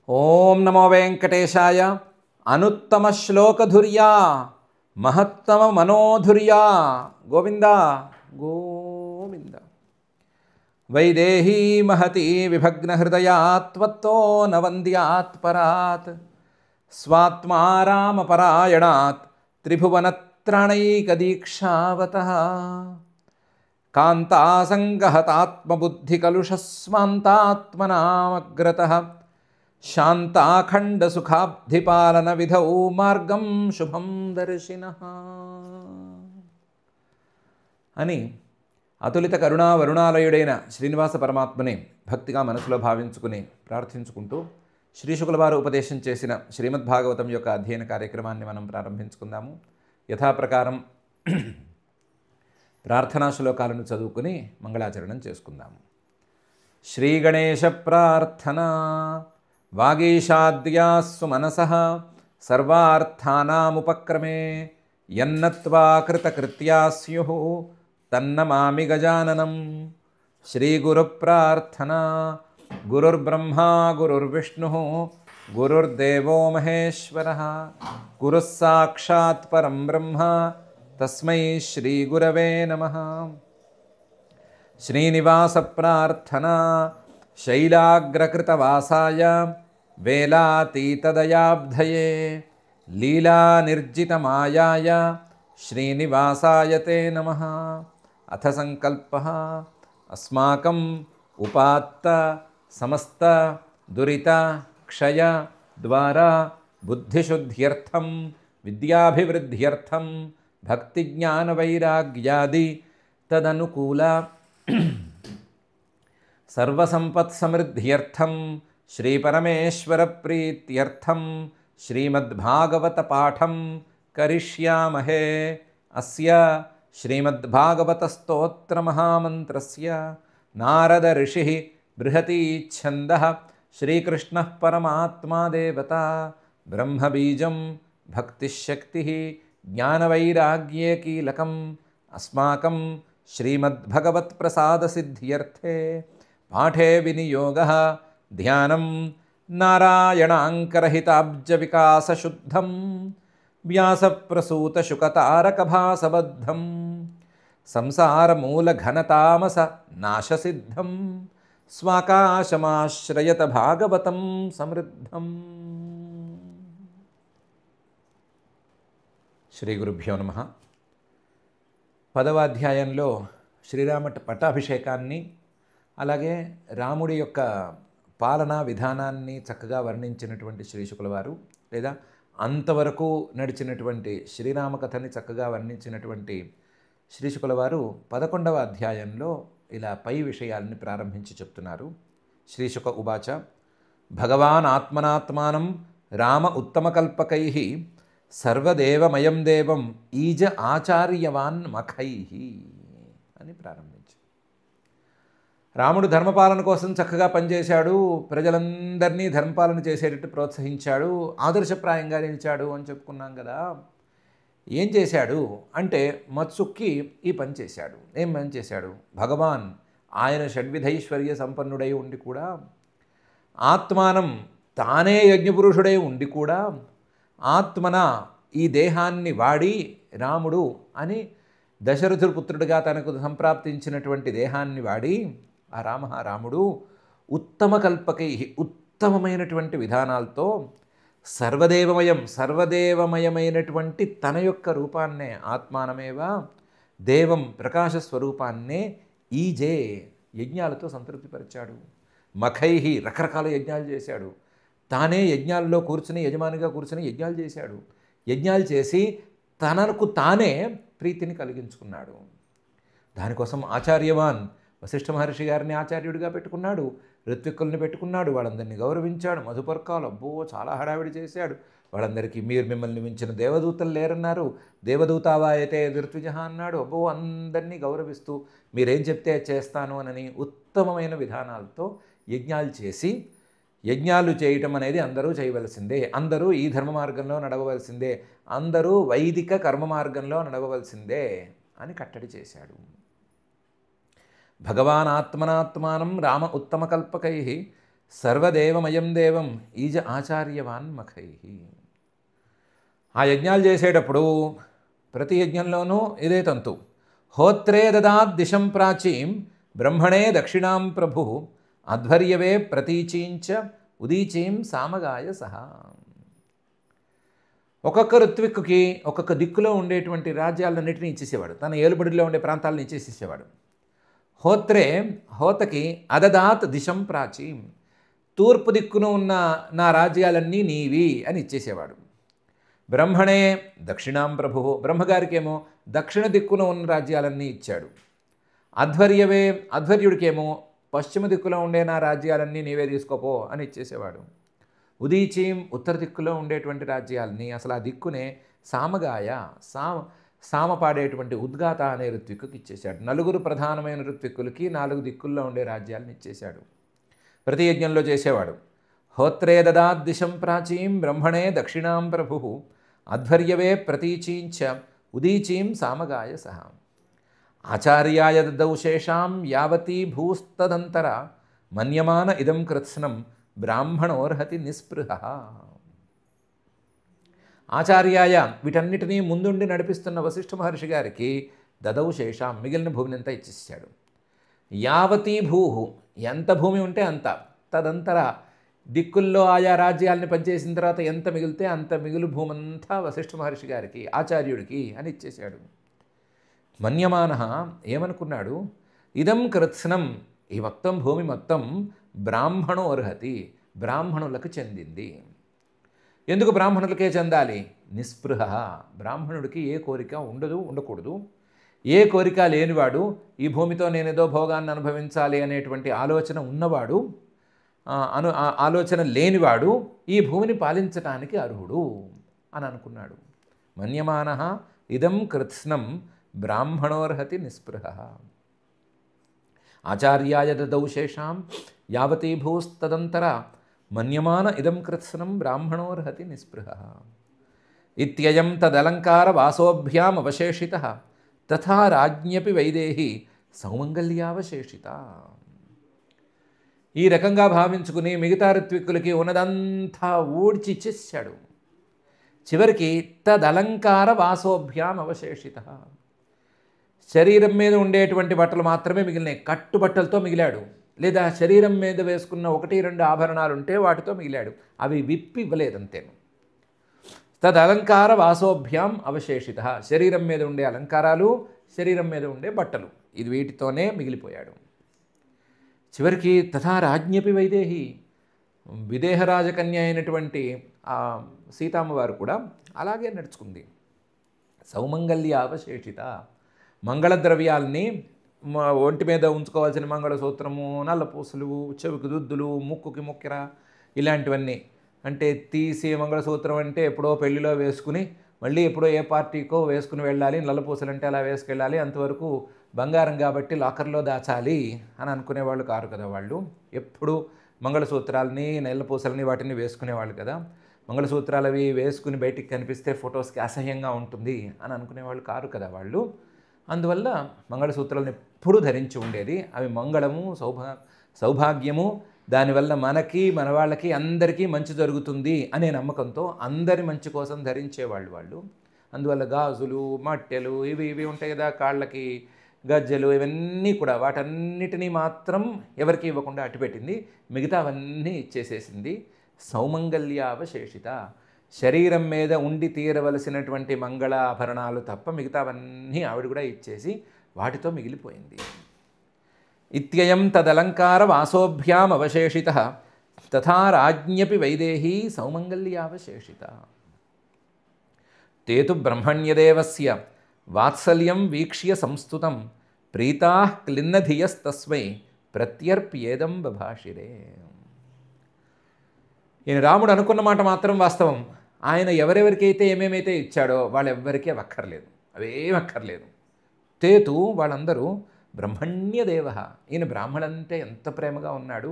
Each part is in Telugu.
ఓం నమో వెంకటేశాయ. అనుత్తమ శ్లోకధుర్యా మహత్తమ మనోధుర్యా గోవింద గోవింద. వైదేహీ మహతీ విభగ్న హృదయాత్వత్తో నవంద్యాత్ పరాత్ స్వాత్మా రామపరాయణాత్ త్రిభువనత్రణైకదీక్షావతః కాంతాసంగహతాత్మబుద్ధికలుషస్వాంతాత్మనామగ్రతః శాంతాఖండసుఖాబ్ధిపాలన విధౌ మార్గం శుభం దర్శినః అని అతులిత కరుణా వరుణాలయుడైన శ్రీనివాస పరమాత్మని భక్తిగా మనసులో భావించుకుని ప్రార్థించుకుంటూ శ్రీశుకులవారు ఉపదేశం చేసిన శ్రీమద్భాగవతం యొక్క అధ్యయన కార్యక్రమాన్ని మనం ప్రారంభించుకుందాము. యథాప్రకారం ప్రార్థనా శ్లోకాలను చదువుకుని మంగళాచరణం చేసుకుందాము. శ్రీ గణేశ ప్రార్థన. వాగీషాద్యాస్సు మనసః సర్వార్థానాముపక్రమే యన్నత్వా కృతకృత్యా స్యుః తన్నమామి గజాననం. శ్రీగురు ప్రార్థన. గురుర్బ్రహ్మా గురుర్విష్ణుః గురుర్దేవో మహేశ్వరః గురుః సాక్షాత్ పరం బ్రహ్మ తస్మై శ్రీగురవే నమః. శ్రీనివాస ప్రార్థన. శైలాగ్రకృతవాసాయ వేలాతీతదయాబ్ధయే లీలానిర్జితమాయాయ శ్రీనివాసాయ తే నమః. అథ సంకల్పః. అస్మాకం ఉపాత్త సమస్త దురిత క్షయ ద్వారా బుద్ధిశుద్ధ్యర్థం విద్యాభివృద్ధ్యర్థం భక్తిజ్ఞానవైరాగ్యాది తదనుకూల సర్వసంపత్సమృద్ధ్యర్థం శ్రీపరమేశ్వర ప్రీత్యర్థం శ్రీమద్భాగవత పాఠం కరిష్యామహే. అస్య శ్రీమద్భాగవత స్తోత్ర మహామంత్రస్య నారద ఋషిః బృహతీ ఛందః శ్రీకృష్ణః పరమాత్మా దేవతా బ్రహ్మబీజం భక్తిశక్తిః జ్ఞానవైరాగ్యే కీలకం. అస్మాకం శ్రీమద్భగవత్ప్రసాదసిద్ధ్యర్థే పాఠే వినియోగः ధ్యానం నారాయణాంకరహితాబ్జవికాసశుద్ధం వ్యాసప్రసూతశుకతారకభాసబద్ధం సంసారమూలఘనతామస నాశసిద్ధం స్వాకాశమాశ్రయత భాగవతం సమృద్ధం. శ్రీ గురుభ్యో నమః. 10వ అధ్యాయంలో శ్రీరామ పట్టాభిషేకాన్ని అలాగే రాముడి యొక్క పాలనా విధానాన్ని చక్కగా వర్ణించినటువంటి శ్రీశుకులవారు, లేదా అంతవరకు నడిచినటువంటి శ్రీరామ కథని చక్కగా వర్ణించినటువంటి శ్రీశుకులవారు 11వ అధ్యాయంలో ఇలా పై విషయాల్ని ప్రారంభించి చెప్తున్నారు. శ్రీశుక ఉవాచ. భగవాన్ ఆత్మనాత్మానం రామ ఉత్తమకల్పకైః సర్వదేవమయం దేవం ఈజ ఆచార్యవాన్ మఖైః అని ప్రారంభించి, రాముడు ధర్మపాలన కోసం చక్కగా పనిచేశాడు, ప్రజలందరినీ ధర్మపాలన చేసేటట్టు ప్రోత్సహించాడు, ఆదర్శప్రాయంగా నిలిచాడు అని చెప్పుకున్నాం కదా. ఏం చేశాడు అంటే మత్సుక్కి ఈ పని చేశాడు. ఏం పని చేశాడు? భగవాన్ ఆయన షడ్విధైశ్వర్య సంపన్నుడై ఉండి కూడా, ఆత్మానం తానే యజ్ఞపురుషుడై ఉండి కూడా, ఆత్మన ఈ దేహాన్ని వాడి రాముడు అని దశరథుడు పుత్రుడిగా తనకు సంప్రాప్తించినటువంటి దేహాన్ని వాడి ఆ రాముడు ఉత్తమ కల్పకై ఉత్తమమైనటువంటి విధానాలతో సర్వదేవమయమైనటువంటి తన యొక్క రూపాన్నే ఆత్మానమేవ దేవం ప్రకాశ స్వరూపాన్నే ఈజే యజ్ఞాలతో సంతృప్తిపరిచాడు. మఖైహి రకరకాల యజ్ఞాలు చేశాడు. తానే యజ్ఞాల్లో కూర్చుని యజమానిగా కూర్చుని యజ్ఞాలు చేశాడు. యజ్ఞాలు చేసి తనకు తానే ప్రీతిని కలిగించుకున్నాడు. దానికోసం ఆచార్యవాన్ వశిష్ఠ మహర్షి గారిని ఆచార్యుడిగా పెట్టుకున్నాడు, ఋత్విక్కుల్ని పెట్టుకున్నాడు, వాళ్ళందరినీ గౌరవించాడు. మధుపర్కాలు అబ్బో చాలా హడావిడి చేశాడు. వాళ్ళందరికీ మీరు మిమ్మల్ని మించిన దేవదూతలు లేరన్నారు, దేవదూతావాయతే ధృత్విజ అన్నాడు. అబ్బో అందరినీ గౌరవిస్తూ మీరేం చెప్తే చేస్తాను అని ఉత్తమమైన విధానాలతో యజ్ఞాలు చేసి, యజ్ఞాలు చేయటం అనేది అందరూ చేయవలసిందే, అందరూ ఈ ధర్మ మార్గంలో నడవవలసిందే, అందరూ వైదిక కర్మ మార్గంలో నడవవలసిందే అని కట్టడి చేశాడు. భగవాన్ ఆత్మనాత్మానం రామ ఉత్తమకల్పకై సర్వదేవమయం దేవం ఈజ ఆచార్యవాన్ మఖై. ఆ యజ్ఞాలు చేసేటప్పుడు ప్రతి యజ్ఞంలోనూ ఇదే తంతు. హోత్రే దదాత్ దిశం ప్రాచీం బ్రహ్మణే దక్షిణాం ప్రభు అధ్వర్యవే ప్రతీచీంచ ఉదీచీం సామగాయ సహా. ఒక్కొక్క ఋత్విక్కుకి ఒక్కొక్క దిక్కులో ఉండేటువంటి రాజ్యాలన్నింటినీ ఇచ్చేసేవాడు, తన ఏలుబడిలో ఉండే ప్రాంతాలను ఇచ్చేసేవాడు. హోత్రే హోతకి అదదాత్ దిశం ప్రాచీం, తూర్పు దిక్కున ఉన్న నా రాజ్యాలన్నీ నీవి అని ఇచ్చేసేవాడు. బ్రహ్మణే దక్షిణాం ప్రభువు, బ్రహ్మగారికేమో దక్షిణ దిక్కున ఉన్న రాజ్యాలన్నీ ఇచ్చాడు. అధ్వర్యవే, అధ్వర్యుడికేమో పశ్చిమ దిక్కులో ఉండే నా రాజ్యాలన్నీ నీవే తీసుకోపో అని ఇచ్చేసేవాడు. ఉదీచీం, ఉత్తర దిక్కులో ఉండేటువంటి రాజ్యాలని, అసలు ఆ దిక్కునే సామగాయ, సామ పాడేటువంటి ఉద్గాత అనే ఋత్విక్కుకి ఇచ్చేశాడు. నలుగురు ప్రధానమైన ఋత్విక్కులకి 4 దిక్కుల్లో ఉండే రాజ్యాలను ఇచ్చేశాడు. ప్రతి యజ్ఞంలో చేసేవాడు. హోత్రే దదాత్ దిశం ప్రాచీం బ్రహ్మణే దక్షిణాం ప్రభు అధ్వర్యవే ప్రతీచీంచ ఉదీచీం సామగాయ సహ. ఆచార్యాయ దదౌ శేషాం యావతీ భూస్తదంతర మన్యమాన ఇదం కృత్స్నం బ్రాహ్మణోర్హతి నిస్పృహ. ఆచార్యాయ, వీటన్నిటినీ ముందుండి నడిపిస్తున్న వశిష్ఠ మహర్షి గారికి దదౌ శేషాం, మిగిలిన భూమిని అంతా ఇచ్చేసాడు. యావతీ భూ, ఎంత భూమి ఉంటే అంత, తదంతర దిక్కుల్లో ఆయా రాజ్యాలని పనిచేసిన తర్వాత ఎంత మిగిలితే అంత మిగులు భూమంతా వశిష్ఠ మహర్షి గారికి, ఆచార్యుడికి అని ఇచ్చేశాడు. మన్యమాన, ఏమనుకున్నాడు, ఇదం కృత్స్నం, ఈ మొత్తం భూమి మొత్తం బ్రాహ్మణో అర్హతి, బ్రాహ్మణులకు చెందింది. ఎందుకు బ్రాహ్మణులకే చెందాలి? నిస్పృహ, బ్రాహ్మణుడికి ఏ కోరిక ఉండకూడదు. ఏ కోరిక లేనివాడు, ఈ భూమితో నేనేదో భోగాన్ని అనుభవించాలి అనేటువంటి ఆలోచన ఉన్నవాడు, ఆలోచన లేనివాడు ఈ భూమిని పాలించటానికి అర్హుడు అని అనుకున్నాడు. మన్యమాన ఇదం కృత్స్నం బ్రాహ్మణోర్హతి నిస్పృహ. ఆచార్యాయ దదౌ శేషాం యావతీ భూస్తదంతర మన్యమాన ఇదం కృత్స్నం బ్రాహ్మణోర్హతి నిస్పృహ. ఇత్యయం తదలంకార వాసోభ్యాం అవశేషిత తథా రాజ్ఞపి వైదేహి సౌమంగళ్యావశేషిత. ఈ రకంగా భావించుకుని మిగతా ఋత్విక్కులకి ఉన్నదంతా ఊడ్చి ఇచ్చేసాడు. చివరికి తదలంకార వాసోభ్యాం అవశేషిత, శరీరం మీద ఉండేటువంటి బట్టలు మాత్రమే మిగిలినాయి, కట్టుబట్టలతో మిగిలాడు. లేదా శరీరం మీద వేసుకున్న 1-2 ఆభరణాలు ఉంటే వాటితో మిగిలాడు, అవి విప్పి ఇవ్వలేదంతేను. తదలంకార వాసోభ్యాం అవశేషిత, శరీరం మీద ఉండే అలంకారాలు, శరీరం మీద ఉండే బట్టలు, ఇది వీటితోనే మిగిలిపోయాడు. చివరికి తథా రాజ్ఞపి వైదేహి, విదేహ రాజకన్య అయినటువంటి సీతామ్మవారు కూడా అలాగే నడుచుకుంది. సౌమంగళ్య అవశేషిత, మంగళద్రవ్యాల్ని ఒంటి మీద ఉంచుకోవాల్సిన మంగళసూత్రము, నల్లపూసలు, చెవికి దుద్దులు, ముక్కుకి ముక్కెర, ఇలాంటివన్నీ, అంటే తీసి మంగళసూత్రం అంటే ఎప్పుడో పెళ్లిలో వేసుకుని మళ్ళీ ఎప్పుడో ఏ పార్టీకో వేసుకుని వెళ్ళాలి, నల్లపూసలు అంటే అలా వేసుకెళ్ళాలి, అంతవరకు బంగారం కాబట్టి లాకర్లో దాచాలి అని అనుకునేవాళ్ళు కారు కదా. వాళ్ళు ఎప్పుడు మంగళసూత్రాలని, నల్లపూసలని వాటిని వేసుకునేవాళ్ళు కదా. మంగళసూత్రాలు అవి వేసుకుని బయటికి కనిపిస్తే ఫొటోస్కి అసహ్యంగా ఉంటుంది అని అనుకునేవాళ్ళు కారు కదా వాళ్ళు. అందువల్ల మంగళసూత్రాలను ఎప్పుడూ ధరించి ఉండేది. అవి మంగళము, సౌభాగ్యము, దానివల్ల మనకి, మన వాళ్ళకి, అందరికీ మంచి జరుగుతుంది అనే నమ్మకంతో అందరి మంచి కోసం ధరించేవాళ్ళు వాళ్ళు. అందువల్ల గాజులు, మట్టెలు, ఇవి ఉంటాయి కదా, కాళ్ళకి గజ్జెలు, ఇవన్నీ కూడా వాటన్నిటినీ మాత్రం ఎవరికి ఇవ్వకుండా అట్టుపెట్టింది, మిగతావన్నీ ఇచ్చేసేసింది. సౌమంగళ్యావశేషిత, శరీరం మీద ఉండి తీరవలసినటువంటి మంగళాభరణాలు తప్ప మిగతావన్నీ ఆవిడ కూడా ఇచ్చేసి వాటితో మిగిలిపోయింది. ఇత్యయం తదలంకార వాసోభ్యాం అవశేషిత తథా రాజ్ఞపి వైదేహీ సౌమంగళ్యావశేషిత. తే తు బ్రహ్మణ్యదేవస్య వాత్సల్యం వీక్ష్య సంస్తుతం ప్రీతాః క్లిన్నధియస్తస్మై ప్రత్యర్ప్యేదం బభాషిరే. ఈయన రాముడు అనుకున్న మాట మాత్రం వాస్తవం. ఆయన ఎవరెవరికైతే ఏమేమైతే ఇచ్చాడో వాళ్ళెవ్వరికీ అక్కర్లేదు, అవేం అక్కర్లేదు. తేతు వాళ్ళందరూ బ్రహ్మణ్యదేవ, ఈయన బ్రాహ్మణంతే ఎంత ప్రేమగా ఉన్నాడు.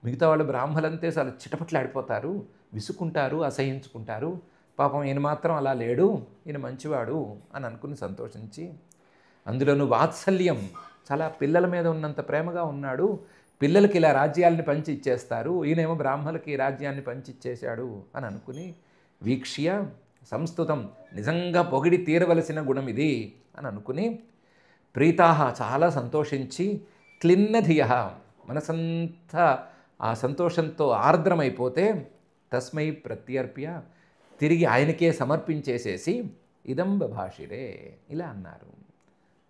మిగతా వాళ్ళు బ్రాహ్మణంతే చాలా చిటపట్లాడిపోతారు, విసుకుంటారు, అసహించుకుంటారు. పాపం ఈయన మాత్రం అలా లేడు, ఈయన మంచివాడు అని అనుకుని సంతోషించి, అందులోనూ వాత్సల్యం, చాలా పిల్లల మీద ఉన్నంత ప్రేమగా ఉన్నాడు. పిల్లలకి ఇలా రాజ్యాలని పంచి ఇచ్చేస్తారు, ఈయనేమో బ్రాహ్మణులకి రాజ్యాన్ని పంచి ఇచ్చేశాడు అని అనుకుని వీక్ష్య సంస్తుతం, నిజంగా పొగిడి తీరవలసిన గుణం ఇది అని అనుకుని ప్రీతాహ చాలా సంతోషించి క్లిన్నధియ మనసంతా ఆ సంతోషంతో ఆర్ద్రమైపోతే తస్మై ప్రత్యర్ప్య తిరిగి ఆయనకే సమర్పించేసేసి ఇదం బభాషిరే ఇలా అన్నారు.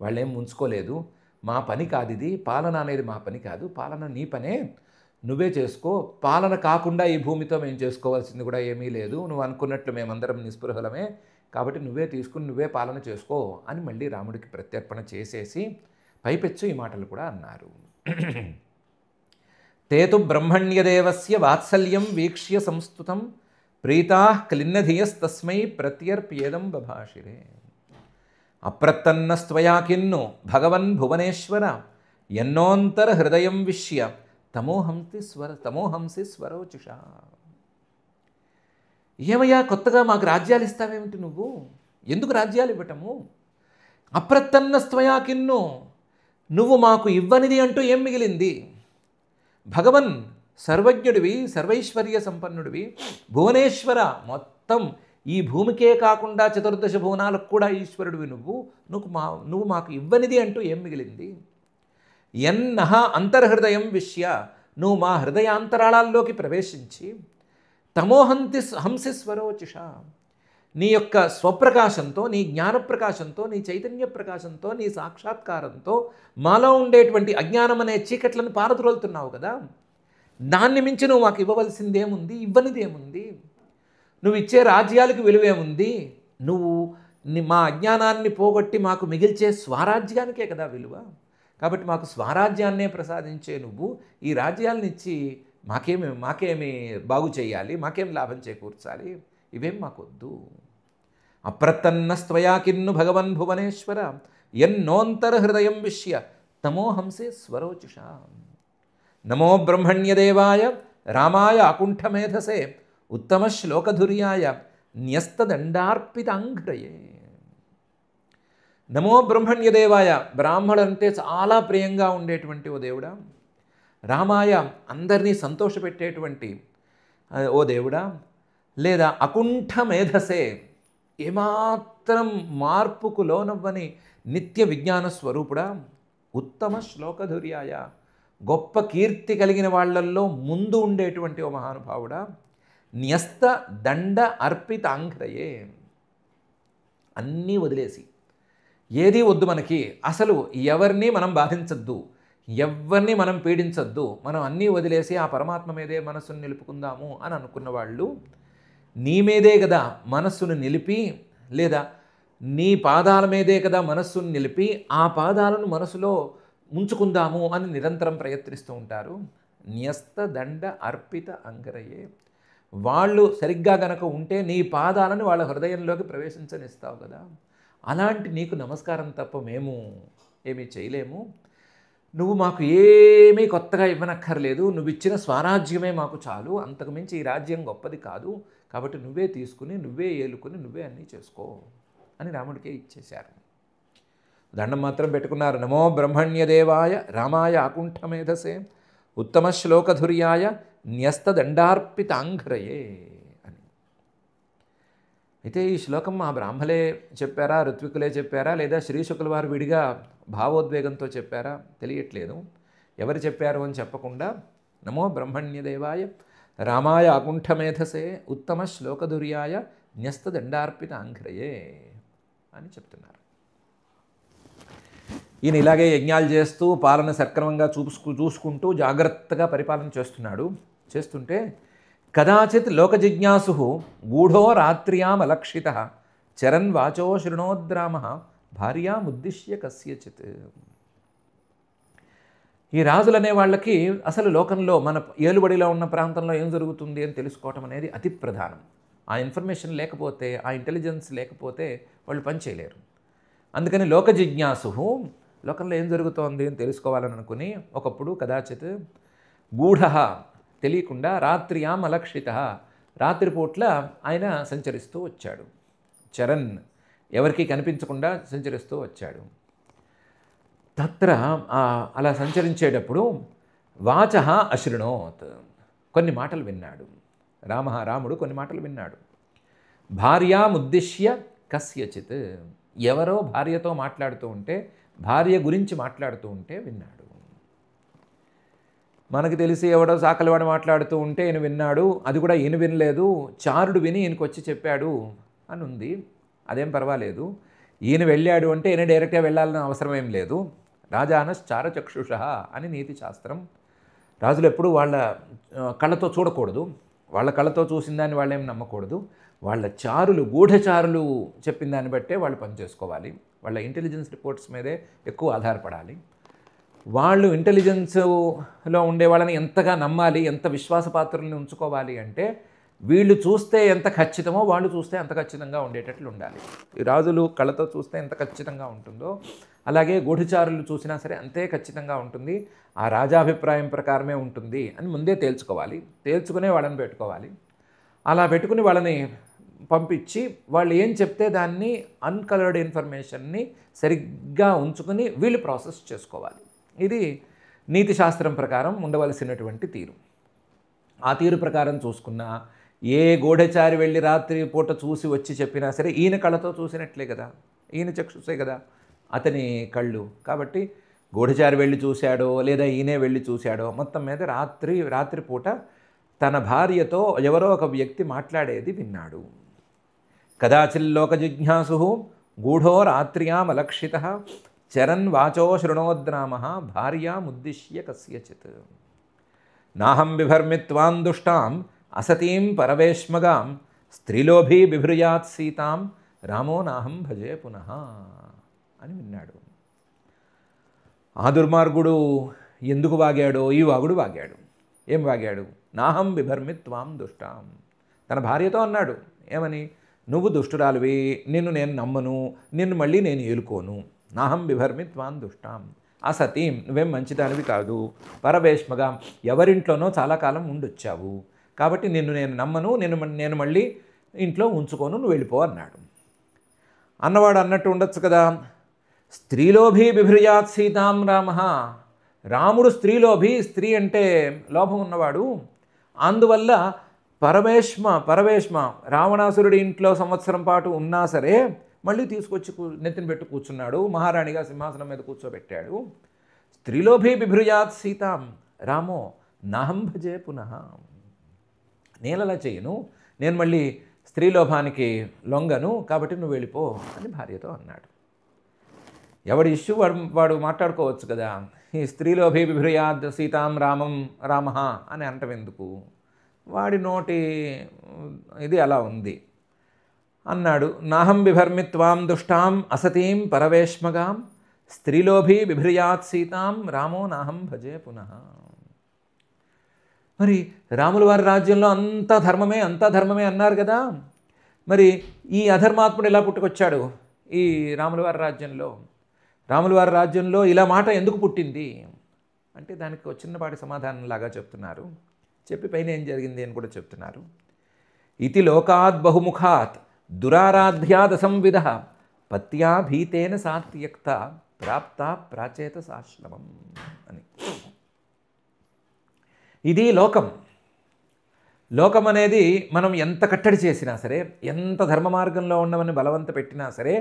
వాళ్ళేం ముంచుకోలేదు, మా పని కాదు ఇది, పాలన అనేది మా పని కాదు, పాలన నీ పనే, నువ్వే చేసుకో, పాలన కాకుండా ఈ భూమితో మేము చేసుకోవాల్సింది కూడా ఏమీ లేదు, నువ్వు అనుకున్నట్లు మేమందరం నిస్పృహలమే, కాబట్టి నువ్వే తీసుకుని నువ్వే పాలన చేసుకో అని మళ్ళీ రాముడికి ప్రత్యర్పణ చేసేసి పైపెచ్చు ఈ మాటలు కూడా అన్నారు. తేతు బ్రహ్మణ్యదేవస్య వాత్సల్యం వీక్ష్య సంస్తుతం ప్రీతా క్లిన్నధియస్తస్మై ప్రత్యర్ప్యేదం బభాషిరే. అప్రతన్నస్త్వయా కిన్ను భగవన్ భువనేశ్వర ఎన్నోంతర హృదయం విశ్య తమోహంసి స్వరోచుష. ఏమయ్యా కొత్తగా మాకు రాజ్యాలు ఇస్తావేమిటి నువ్వు, ఎందుకు రాజ్యాలు ఇవ్వటము? అప్రతన్నస్త్వయా కిన్ను, నువ్వు మాకు ఇవ్వనిది అంటూ ఏం మిగిలింది? భగవన్ సర్వజ్ఞుడివి, సర్వైశ్వర్య సంపన్నుడివి, భువనేశ్వర మొత్తం ఈ భూమికే కాకుండా చతుర్దశ భువనాలకు కూడా ఈశ్వరుడివి నువ్వు మాకు ఇవ్వనిది అంటూ ఏం మిగిలింది? ఎన్నహ అంతర్హృదయం విశ్య, నువ్వు మా హృదయాంతరాళాల్లోకి ప్రవేశించి హంసి స్వరోచిష, నీ యొక్క స్వప్రకాశంతో, నీ జ్ఞానప్రకాశంతో, నీ చైతన్య ప్రకాశంతో, నీ సాక్షాత్కారంతో మాలో ఉండేటువంటి అజ్ఞానం అనే చీకట్లను పారద్రోలుతున్నావు కదా, దాన్ని మించి నువ్వు మాకు ఇవ్వవలసిందేముంది, ఇవ్వనిదేముంది? నువ్వు ఇచ్చే రాజ్యాలకు విలువేముంది? నువ్వు మా అజ్ఞానాన్ని పోగొట్టి మాకు మిగిల్చే స్వరాజ్యానికే కదా విలువ. కాబట్టి మాకు స్వరాజ్యాన్నే ప్రసాదించే నువ్వు ఈ రాజ్యాలను ఇచ్చి మాకేమి బాగు చేయాలి, మాకేం లాభం చేకూర్చాలి? ఇవేం మాకొద్దు. అప్రతన్నస్త్వయా కిన్ను భగవన్ భువనేశ్వర ఎన్నోంతర హృదయం విశ్య తమోహంసే స్వరోచుష. నమో బ్రహ్మణ్యదేవాయ రామాయ అకుంఠమేధసే ఉత్తమ శ్లోకధుర్యాయ న్యస్తదండార్పితాంఘ్రయే. నమో బ్రహ్మణ్యదేవాయ, బ్రాహ్మణులంటే చాలా ప్రియంగా ఉండేటువంటి ఓ దేవుడా, రామాయ అందరినీ సంతోషపెట్టేటువంటి ఓ దేవుడా, లేదా అకుంఠ మేధసే ఏమాత్రం మార్పుకు లోనవ్వని నిత్య విజ్ఞాన స్వరూపుడా, ఉత్తమ శ్లోకధుర్యాయ గొప్ప కీర్తి కలిగిన వాళ్ళల్లో ముందు ఉండేటువంటి ఓ మహానుభావుడా, న్యస్త దండ అర్పితాంఘ్రయే, అన్నీ వదిలేసి ఏదీ వద్దు మనకి, అసలు ఎవరిని మనం బాధించద్దు, ఎవరిని మనం పీడించద్దు, మనం అన్నీ వదిలేసి ఆ పరమాత్మ మీదే మనస్సును నిలుపుకుందాము అని అనుకున్న వాళ్ళు నీ మీదే కదా మనస్సును నిలిపి, లేదా నీ పాదాల మీదే కదా మనస్సును నిలిపి ఆ పాదాలను మనసులో ఉంచుకుందాము అని నిరంతరం ప్రయత్నిస్తూ ఉంటారు. న్యస్త దండ అర్పిత అంగరయే, వాళ్ళు సరిగ్గా గనక ఉంటే నీ పాదాలను వాళ్ళ హృదయంలోకి ప్రవేశించనిస్తావు కదా, అలాంటి నీకు నమస్కారం తప్ప మేము ఏమీ చేయలేము. నువ్వు మాకు ఏమీ కొత్తగా ఇవ్వనక్కర్లేదు, నువ్వు ఇచ్చిన స్వరాజ్యమే మాకు చాలు, అంతకుమించి ఈ రాజ్యం గొప్పది కాదు, కాబట్టి నువ్వే తీసుకుని నువ్వే ఏలుకుని నువ్వే అన్నీ చేసుకో అని రాముడికే ఇచ్చేశారు. దండం మాత్రం పెట్టుకున్నారు. నమో బ్రహ్మణ్యదేవాయ రామాయ ఆకుంఠమేధసే ఉత్తమ శ్లోకధుర్యాయ న్యస్తదండార్పితాంఘ్రయే అని. అయితే ఈ శ్లోకం మా బ్రాహ్మలే చెప్పారా, ఋత్వికులే చెప్పారా, లేదా శ్రీశుకుల వారు విడిగా భావోద్వేగంతో చెప్పారా తెలియట్లేదు. ఎవరు చెప్పారు అని చెప్పకుండా నమో బ్రహ్మణ్యదేవాయ రామాయ అకుంఠమేధసే ఉత్తమ శ్లోకధుర్యాయ న్యస్తదండార్పితాంఘ్రయే అని చెప్తున్నారు. ఈయన ఇలాగే యజ్ఞాలు చేస్తూ పాలన సక్రమంగా చూసుకుంటూ జాగ్రత్తగా పరిపాలన చేస్తుంటే కదాచిత్ లోకజిజ్ఞాసు గూఢో రాత్ర్యామలక్షిత చరన్ వాచో శృణోద్రామ భార్యాముద్దిశ్య కస్యచిత్. ఈ రాజులు అనే వాళ్ళకి అసలు లోకంలో మన ఏలుబడిలో ఉన్న ప్రాంతంలో ఏం జరుగుతుంది అని తెలుసుకోవటం అనేది అతి ప్రధానం. ఆ ఇన్ఫర్మేషన్ లేకపోతే, ఆ ఇంటెలిజెన్స్ లేకపోతే వాళ్ళు పని చేయలేరు. అందుకని లోక జిజ్ఞాసు లోకంలో ఏం జరుగుతోంది అని తెలుసుకోవాలని అనుకుని ఒకప్పుడు కదాచిత్ గూఢ తెలియకుండా రాత్ర్యాం అలక్షిత రాత్రిపూట్ల ఆయన సంచరిస్తూ వచ్చాడు. చరణ్ ఎవరికి కనిపించకుండా సంచరిస్తూ వచ్చాడు. తత్ర అలా సంచరించేటప్పుడు వాచః అశృణోత్, కొన్ని మాటలు విన్నాడు. రాముడు కొన్ని మాటలు విన్నాడు. భార్యాముద్దిశ్య కస్యచిత్, ఎవరో భార్యతో మాట్లాడుతూ ఉంటే, భార్య గురించి మాట్లాడుతూ ఉంటే విన్నాడు. మనకు తెలిసి ఎవడో సాకలివాడు మాట్లాడుతూ ఉంటే ఈయన విన్నాడు, అది కూడా ఈయన వినలేదు, చారుడు విని ఈయనకు వచ్చి చెప్పాడు అని ఉంది. అదేం పర్వాలేదు. ఈయన వెళ్ళాడు అంటే ఈయన డైరెక్ట్గా వెళ్ళాలని అవసరం ఏం లేదు. రాజానశ్చారచక్షుష అని నీతి శాస్త్రం. రాజులు ఎప్పుడు వాళ్ళ కళ్ళతో చూడకూడదు, వాళ్ళ కళ్ళతో చూసిన దాన్ని వాళ్ళేం నమ్మకూడదు. వాళ్ళ చారులు, గూఢచారులు చెప్పిన దాన్ని బట్టే వాళ్ళు పనిచేసుకోవాలి. వాళ్ళ ఇంటెలిజెన్స్ రిపోర్ట్స్ మీదే ఎక్కువ ఆధారపడాలి. వాళ్ళు ఇంటెలిజెన్స్లో ఉండే వాళ్ళని ఎంతగా నమ్మాలి, ఎంత విశ్వాసపాత్రుల్ని ఉంచుకోవాలి అంటే, వీళ్ళు చూస్తే ఎంత ఖచ్చితమో వాళ్ళు చూస్తే అంత ఖచ్చితంగా ఉండేటట్లు ఉండాలి. ఈ రాజులు కళ్ళతో చూస్తే ఎంత ఖచ్చితంగా ఉంటుందో, అలాగే గూఢచారులు చూసినా సరే అంతే ఖచ్చితంగా ఉంటుంది. ఆ రాజాభిప్రాయం ప్రకారమే ఉంటుంది అని ముందే తేల్చుకోవాలి. తేల్చుకునే వాళ్ళని పెట్టుకోవాలి. అలా పెట్టుకుని వాళ్ళని పంపించి వాళ్ళు ఏం చెప్తే దాన్ని అన్కలర్డ్ ఇన్ఫర్మేషన్ని సరిగ్గా ఉంచుకుని వీళ్ళు ప్రాసెస్ చేసుకోవాలి. ఇది నీతి శాస్త్రం ప్రకారం ఉండవలసినటువంటి తీరు. ఆ తీరు ప్రకారం చూసుకున్నా ఏ గూఢచారి వెళ్ళి రాత్రి పూట చూసి వచ్చి చెప్పినా సరే ఈయన కళ్ళతో చూసినట్లే కదా, ఈయన చక్షుసే కదా అతని కళ్ళు. కాబట్టి గూఢచారి వెళ్ళి చూశాడో లేదా ఈయనే వెళ్ళి చూశాడో, మొత్తం మీద రాత్రిపూట తన భార్యతో ఎవరో ఒక వ్యక్తి మాట్లాడేది విన్నాడు. కదాచిల్లోక జిజ్ఞాసు గూఢో రాత్ర్యామలక్షితః చరన్ వాచో శృణోద్రామః భార్యాముద్దిశ్య కస్యచిత్. నాహం బిభర్మిత్వాం దుష్టాం అసతీం పరవేష్మగాం స్త్రీలోభీ బిభృయాత్ సీతాం రామో నాహం భజే పునః అని విన్నాడు. ఆ దుర్మార్గుడు ఎందుకు వాగాడో ఈ వాగుడు వాగాడు. ఏం వాగాడు? నాహం బిభర్మిత్వాం దుష్టాం. తన భార్యతో అన్నాడు ఏమని? నువ్వు దుష్టురాలివి, నిన్ను నేను నమ్మను, నిన్ను మళ్ళీ నేను ఏలుకోను. నాహం బిభర్మిత్వాం దుష్టాం అసతీం, నువ్వేం మంచిదానివి కాదు. పరవేష్మగా, ఎవరింట్లోనో చాలా కాలం ఉండొచ్చావు, కాబట్టి నిన్ను నేను నమ్మను, నేను మళ్ళీ ఇంట్లో ఉంచుకోను, నువ్వు వెళ్ళిపో అన్నాడు. అన్నవాడు అన్నట్టు ఉండొచ్చు కదా. స్త్రీలోభీ బిభృయాత్ సీతాం రామః. రాముడు స్త్రీలోభి, స్త్రీ అంటే లోభం ఉన్నవాడు. అందువల్ల పరవేష్మ రావణాసురుడి ఇంట్లో సంవత్సరం పాటు ఉన్నా సరే మళ్ళీ తీసుకొచ్చి నెత్తిన పెట్టి కూర్చున్నాడు, మహారాణిగా సింహాసనం మీద కూర్చోబెట్టాడు. స్త్రీలోభి బిభృయాత్ సీతాం రామో నాహం భజే పునః. నేనలా చేయను, నేను మళ్ళీ స్త్రీలోభానికి లొంగను, కాబట్టి నువ్వు వెళ్ళిపో అని భార్యతో అన్నాడు. ఎవడి ఇష్యూ వాడు మాట్లాడుకోవచ్చు కదా. ఈ స్త్రీలోభి బిభృయాత్ సీతాం రామః అని అంటం ఎందుకు? వాడి నోటి ఇది అలా ఉంది అన్నాడు. నాహం బిభర్మిత్వాం దుష్టాం అసతీం పరవేష్మగాం స్త్రీలోభి బిభృయాత్ సీతాం రామో నాహం భజే పునః. మరి రాముల వారి రాజ్యంలో అంతా ధర్మమే అన్నారు కదా. మరి ఈ అధర్మాత్ముడు ఎలా పుట్టుకొచ్చాడు ఈ రాముల వారి రాజ్యంలో? రాముల వారి రాజ్యంలో ఇలా మాట ఎందుకు పుట్టింది అంటే దానికి ఒక చిన్నపాటి సమాధానంలాగా చెప్తున్నారు. చెప్పి పైన ఏం జరిగింది అని కూడా చెప్తున్నారు. ఇతి లోకాద్ బహుముఖాత్ దురారాధ్యాద సంవిధ పత్యా భీతేన సాత్యక్త ప్రాప్త ప్రాచేత సాశ్రమం అని. ఇది లోకం అనేది మనం ఎంత కట్టడి చేసినా సరే, ఎంత ధర్మ మార్గంలో ఉండమని బలవంత పెట్టినా సరే,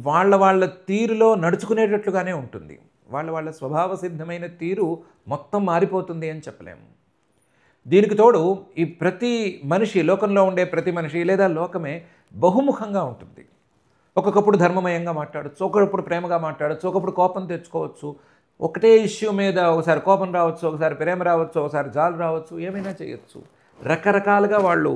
వాళ్ళ తీరులో నడుచుకునేటట్లుగానే ఉంటుంది. వాళ్ళ స్వభావ సిద్ధమైన తీరు మొత్తం మారిపోతుంది అని చెప్పలేము. దీనికి తోడు ఈ ప్రతి మనిషి, లోకంలో ఉండే ప్రతి మనిషి లేదా లోకమే బహుముఖంగా ఉంటుంది. ఒక్కొక్కప్పుడు ధర్మమయంగా మాట్లాడచ్చు, ఒకప్పుడు ప్రేమగా మాట్లాడచ్చు, ఒకప్పుడు కోపం తెచ్చుకోవచ్చు. ఒకటే ఇష్యూ మీద ఒకసారి కోపం రావచ్చు, ఒకసారి ప్రేమ రావచ్చు, ఒకసారి జాలు రావచ్చు, ఏమైనా చేయొచ్చు. రకరకాలుగా వాళ్ళు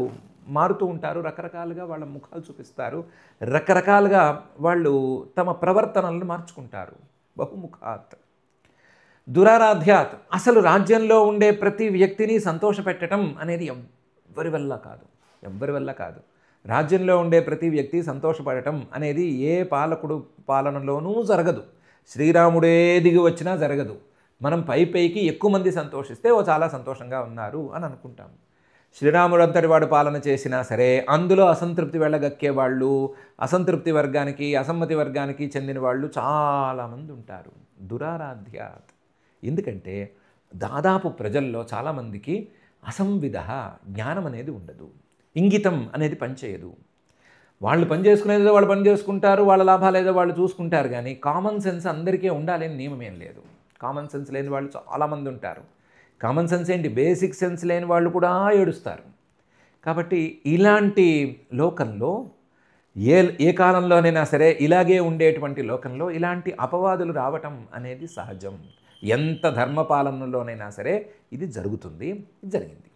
మారుతూ ఉంటారు, రకరకాలుగా వాళ్ళ ముఖాలు చూపిస్తారు, రకరకాలుగా వాళ్ళు తమ ప్రవర్తనలను మార్చుకుంటారు. బహుముఖాత్ దురారాధ్యాత్. అసలు రాజ్యంలో ఉండే ప్రతి వ్యక్తిని సంతోషపెట్టడం అనేది ఎవ్వరి వల్ల కాదు. రాజ్యంలో ఉండే ప్రతి వ్యక్తి సంతోషపడటం అనేది ఏ పాలకుడు పాలనలోనూ జరగదు. శ్రీరాముడే దిగి వచ్చినా జరగదు. మనం పైకి ఎక్కువ మంది సంతోషిస్తే చాలా సంతోషంగా ఉన్నారు అని అనుకుంటాం. శ్రీరాముడు అంతటి వాడు పాలన చేసినా సరే అందులో అసంతృప్తి వెళ్ళగక్కేవాళ్ళు, అసంతృప్తి వర్గానికి, అసమ్మతి వర్గానికి చెందిన వాళ్ళు చాలామంది ఉంటారు. దురారాధ్యాత్. ఎందుకంటే దాదాపు ప్రజల్లో చాలామందికి అసంవిధ జ్ఞానం అనేది ఉండదు, ఇంగితం అనేది పనిచేయదు. వాళ్ళు పని చేసుకునేదో వాళ్ళు పని చేసుకుంటారు, వాళ్ళ లాభాలు ఏదో వాళ్ళు చూసుకుంటారు. కానీ కామన్ సెన్స్ అందరికీ ఉండాలని నియమం ఏం లేదు. కామన్ సెన్స్ లేని వాళ్ళు చాలామంది ఉంటారు. కామన్ సెన్స్ ఏంటి, బేసిక్ సెన్స్ లేని వాళ్ళు కూడా ఏడుస్తారు. కాబట్టి ఇలాంటి లోకంలో ఏ కాలంలోనైనా సరే ఇలాగే ఉండేటువంటి లోకంలో ఇలాంటి అపవాదులు రావటం అనేది సహజం. ఎంత ధర్మపాలనలోనైనా సరే ఇది జరుగుతుంది, ఇది జరిగింది.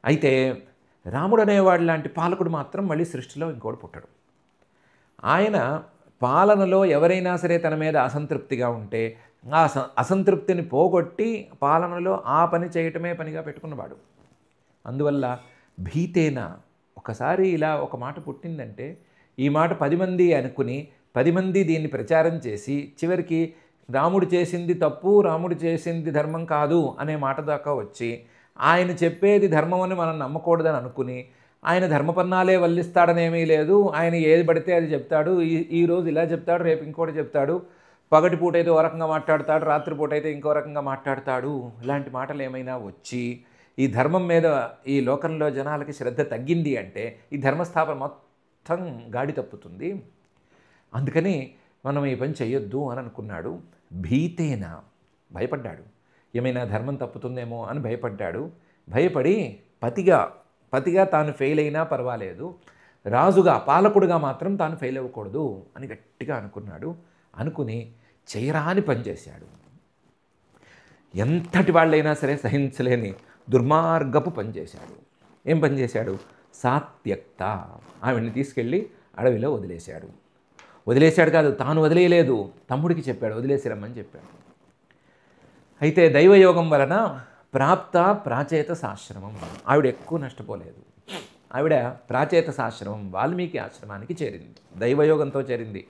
అయితే రాముడు అనేవాడు లాంటి పాలకుడు మాత్రం మళ్ళీ సృష్టిలో ఇంకోటి పుట్టడు. ఆయన పాలనలో ఎవరైనా సరే తన మీద అసంతృప్తిగా ఉంటే ఆ అసంతృప్తిని పోగొట్టి పాలనలో ఆ పని చేయటమే పనిగా పెట్టుకున్నవాడు. అందువల్ల భీతేన ఒకసారి ఇలా ఒక మాట పుట్టిందంటే ఈ మాట 10 మంది అనుకుని 10 మంది దీన్ని ప్రచారం చేసి చివరికి రాముడు చేసింది తప్పు, రాముడు చేసింది ధర్మం కాదు అనే మాట దాకా వచ్చి ఆయన చెప్పేది ధర్మం అని మనం నమ్మకూడదని అనుకుని ఆయన ధర్మపన్నాలే వల్లిస్తాడనేమీ లేదు, ఆయన ఏది పడితే అది చెప్తాడు, ఈరోజు ఇలా చెప్తాడు, రేపు ఇంకోటి చెప్తాడు, పగటిపూట అయితే ఓ రకంగా మాట్లాడతాడు, రాత్రిపూట అయితే ఇంకో రకంగా మాట్లాడతాడు. ఇలాంటి మాటలు ఏమైనా వచ్చి ఈ ధర్మం మీద ఈ లోకంలో జనాలకి శ్రద్ధ తగ్గింది అంటే ఈ ధర్మస్థాపన మొత్తం గాడి తప్పుతుంది. అందుకని మనం ఈ పని చెయ్యొద్దు అని అనుకున్నాడు. భీతేన భయపడ్డాడు, ఏమైనా ధర్మం తప్పుతుందేమో అని భయపడ్డాడు. భయపడి పతిగా తాను ఫెయిల్ అయినా పర్వాలేదు, రాజుగా పాలకుడుగా మాత్రం తాను ఫెయిల్ అవ్వకూడదు అని గట్టిగా అనుకున్నాడు. అనుకుని చేయరాని పనిచేశాడు. ఎంతటి వాళ్ళైనా సరే సహించలేని దుర్మార్గపు పనిచేశాడు. ఏం పనిచేశాడు? సాత్యక్త ఆవిడ్ని తీసుకెళ్ళి అడవిలో వదిలేశాడు. వదిలేశాడు కాదు, తాను వదిలేయలేదు, తమ్ముడికి చెప్పాడు వదిలేసిరమ్మని చెప్పాడు. అయితే దైవయోగం వలన ప్రాప్త ప్రాచేత సాశ్రమం, ఆవిడ ఎక్కువ నష్టపోలేదు. ఆవిడ ప్రాచేత సాశ్రమం వాల్మీకి ఆశ్రమానికి చేరింది, దైవయోగంతో చేరింది.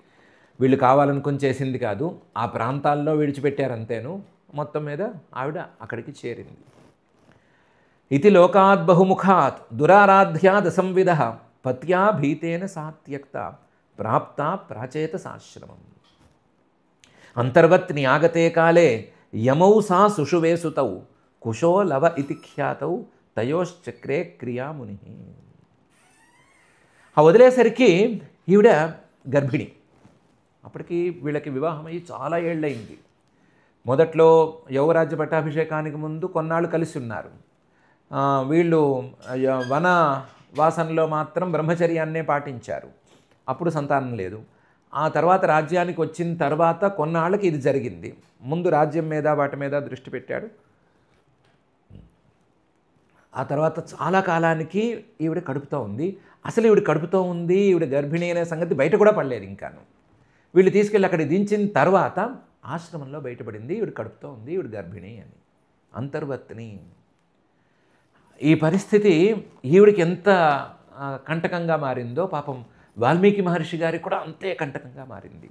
వీళ్ళు కావాలనుకుని చేసింది కాదు, ఆ ప్రాంతాల్లో విడిచిపెట్టారంతేను. మొత్తం మీద ఆవిడ అక్కడికి చేరింది. ఇతి లోకాద్ బహుముఖాత్ దురారాధ్యాద్ అసంవిధ పత్యా భీతేన సాత్యక్త ప్రాప్త ప్రాచేత సాశ్రమం. అంతర్వత్ న్యాగతే కాలే యమౌ సా సుషువేసుతౌ కుశో లవ ఇతి ఖ్యాతౌ తయోశ్చక్రే క్రియాముని. ఆ వదిలేసరికి ఈవిడ గర్భిణి. అప్పటికి వీళ్ళకి వివాహమయ్యి చాలా ఏళ్ళయింది. మొదట్లో యువరాజ్య పట్టాభిషేకానికి ముందు కొన్నాళ్ళు కలిసి ఉన్నారు. వీళ్ళు వన వాసనలో మాత్రం బ్రహ్మచర్యాన్నే పాటించారు. అప్పుడు సంతానం లేదు. ఆ తర్వాత రాజ్యానికి వచ్చిన తర్వాత కొన్నాళ్ళకి ఇది జరిగింది. ముందు రాజ్యం మీద వాటి మీద దృష్టి పెట్టాడు. ఆ తర్వాత చాలా కాలానికి ఈవిడ కడుపుతో ఉంది. అసలు ఈవిడ కడుపుతో ఉంది, ఈవిడ గర్భిణి అనే సంగతి బయట కూడా పడలేదు ఇంకాను. వీళ్ళు తీసుకెళ్ళి అక్కడికి దించిన తర్వాత ఆశ్రమంలో బయటపడింది ఈవిడ కడుపుతో ఉంది, ఈవిడ గర్భిణి అని. అంతర్వర్తిని. ఈ పరిస్థితి ఈవిడికి ఎంత కంటకంగా మారిందో పాపం వాల్మీకి మహర్షి గారికి కూడా అంతే కంటకంగా మారింది.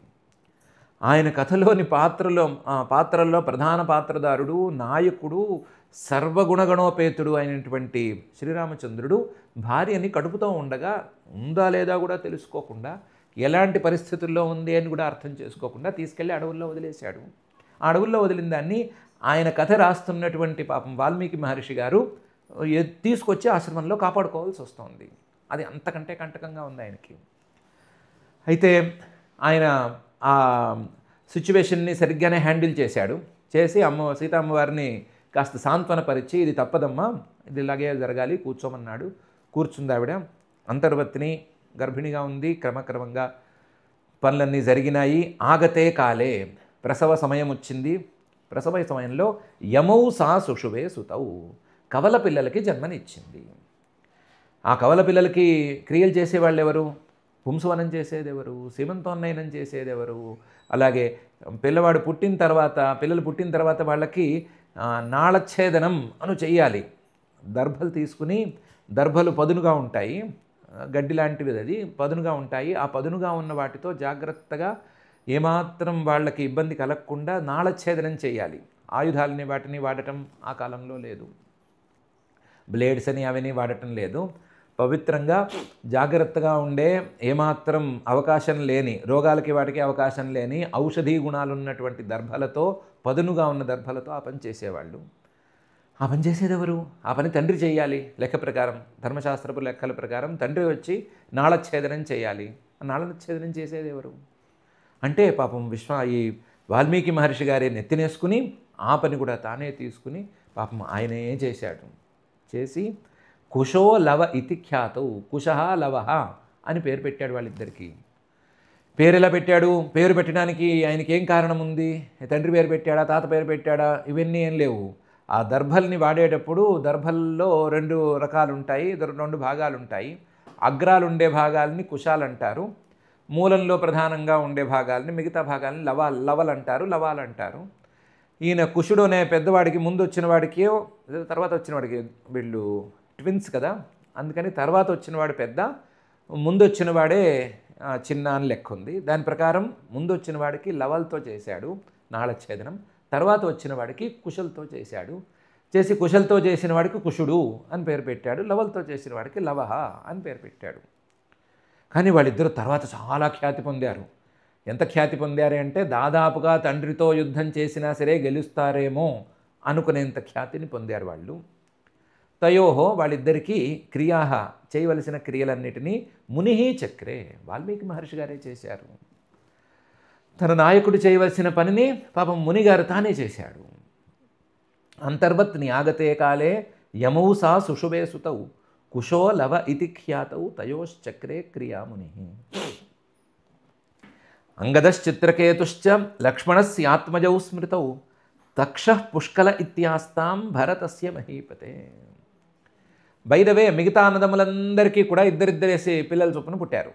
ఆయన కథలోని పాత్రల్లో ప్రధాన పాత్రధారుడు, నాయకుడు, సర్వగుణగణోపేతుడు అయినటువంటి శ్రీరామచంద్రుడు భార్యని కడుపుతో ఉండగా ఉందా లేదా కూడా తెలుసుకోకుండా, ఎలాంటి పరిస్థితుల్లో ఉంది అని కూడా అర్థం చేసుకోకుండా తీసుకెళ్ళి అడవుల్లో వదిలేశాడు. ఆ అడవుల్లో వదిలిన దాన్ని ఆయన కథ రాస్తున్నటువంటి పాపం వాల్మీకి మహర్షి గారు తీసుకొచ్చి ఆశ్రమంలో కాపాడుకోవాల్సి వస్తుంది. అది అంతకంటే కంటకంగా ఉంది ఆయనకి. అయితే ఆయన ఆ సిచ్యువేషన్ని సరిగ్గానే హ్యాండిల్ చేశాడు. చేసి సీతమ్మవారిని కాస్త సాంత్వనపరిచి ఇది తప్పదమ్మా, ఇది ఇలాగే జరగాలి, కూర్చోమన్నాడు. కూర్చుంది ఆవిడ. అంతర్వర్తిని గర్భిణిగా ఉంది. క్రమక్రమంగా పనులన్నీ జరిగినాయి. ఆగతే కాలే ప్రసవ సమయం వచ్చింది. ప్రసవ సమయంలో యమౌ సా సుషువే సుతౌ కవల పిల్లలకి జన్మనిచ్చింది. ఆ కవల పిల్లలకి క్రియలు చేసేవాళ్ళు ఎవరు? పుంసవనం చేసేదెవరు? సీమంతోన్నయనం చేసేదెవరు? అలాగే పిల్లలు పుట్టిన తర్వాత వాళ్ళకి నాళఛేదనం అను చెయ్యాలి. దర్భలు తీసుకుని, దర్భలు పదునుగా ఉంటాయి, గడ్డి లాంటివి, అది పదునుగా ఉంటాయి. ఆ పదునుగా ఉన్న వాటితో జాగ్రత్తగా ఏమాత్రం వాళ్ళకి ఇబ్బంది కలగకుండా నాళఛేదనం చేయాలి. ఆయుధాలని వాటిని వాడటం ఆ కాలంలో లేదు. బ్లేడ్స్ అని అవన్నీ వాడటం లేదు. పవిత్రంగా జాగ్రత్తగా ఉండే, ఏమాత్రం అవకాశం లేని, రోగాలకి వాటికి అవకాశం లేని ఔషధీ గుణాలు ఉన్నటువంటి దర్భలతో, పదునుగా ఉన్న దర్భలతో ఆ పని చేసేవాళ్ళు. ఆ పని చేసేది ఎవరు? ఆ పని తండ్రి చేయాలి. లెక్క ప్రకారం, ధర్మశాస్త్రపు లెక్కల ప్రకారం తండ్రి వచ్చి నాళఛేదనం చేయాలి. ఆ నాళఛేదనం చేసేది ఎవరు అంటే పాపం ఈ వాల్మీకి మహర్షి గారే నెత్తినేసుకుని ఆ పని కూడా తానే తీసుకుని పాపం ఆయనే చేశాడు. చేసి కుశో లవ ఇతి ఖ్యాతౌ, కుశః లవః అని పేరు పెట్టాడు వాళ్ళిద్దరికీ. పేరు ఎలా పెట్టాడు? పేరు పెట్టడానికి ఆయనకి ఏం కారణం ఉంది? తండ్రి పేరు పెట్టాడా, తాత పేరు పెట్టాడా? ఇవన్నీ ఏం లేవు. ఆ దర్భల్ని వాడేటప్పుడు దర్భల్లో 2 రకాలు ఉంటాయి, 2 భాగాలు ఉంటాయి. అగ్రాలు ఉండే భాగాల్ని కుశాలు అంటారు, మూలంలో ప్రధానంగా ఉండే భాగాల్ని, మిగతా భాగాల్ని లవలు అంటారు, లవాలు అంటారు. ఈయన కుశుడు అనే పెద్దవాడికి ముందు వచ్చిన వాడికి తర్వాత వచ్చిన వాడికి, వీళ్ళు ట్విన్స్ కదా, అందుకని తర్వాత వచ్చినవాడు పెద్ద, ముందు వచ్చిన వాడే చిన్న అని లెక్క ఉంది. దాని ప్రకారం ముందు వచ్చిన వాడికి లవల్తో చేశాడు నాళఛేదనం, తర్వాత వచ్చిన వాడికి కుశలతో చేశాడు. చేసి కుశలతో చేసిన వాడికి కుశుడు అని పేరు పెట్టాడు, లవల్తో చేసిన వాడికి లవహ అని పేరు పెట్టాడు. కానీ వాళ్ళిద్దరూ తర్వాత చాలా ఖ్యాతి పొందారు. ఎంత ఖ్యాతి పొందారు అంటే దాదాపుగా తండ్రితో యుద్ధం చేసినా సరే గెలుస్తారేమో అనుకునేంత ఖ్యాతిని పొందారు వాళ్ళు. తయోహో, వాళ్ళిద్దరికీ క్రియాహ, చేయవలసిన క్రియలన్నిటినీ ముని చక్రే, వాల్మీకి మహర్షి గారే చేశారు. తన నాయకుడు చేయవలసిన పనిని పాపం మునిగారు తానే చేశాడు. అంతర్వత్ న్యాగతే కాలే యమౌ సా సుషుభే సుతౌ కుశో లవ ఇతి ఖ్యాతౌ తయోశ్చక్రే క్రియాముని. అంగదశ్చిత్రకేతుశ్చ లక్ష్మణస్యాత్మజౌ స్మృతౌ తక్షః పుష్కల ఇత్యాస్తాం భరతస్య మహీపతే. బై ద వే, మిగతా అన్నదమ్ములందరికీ కూడా ఇద్దరిద్దరేసి పిల్లల చొప్పున పుట్టారు.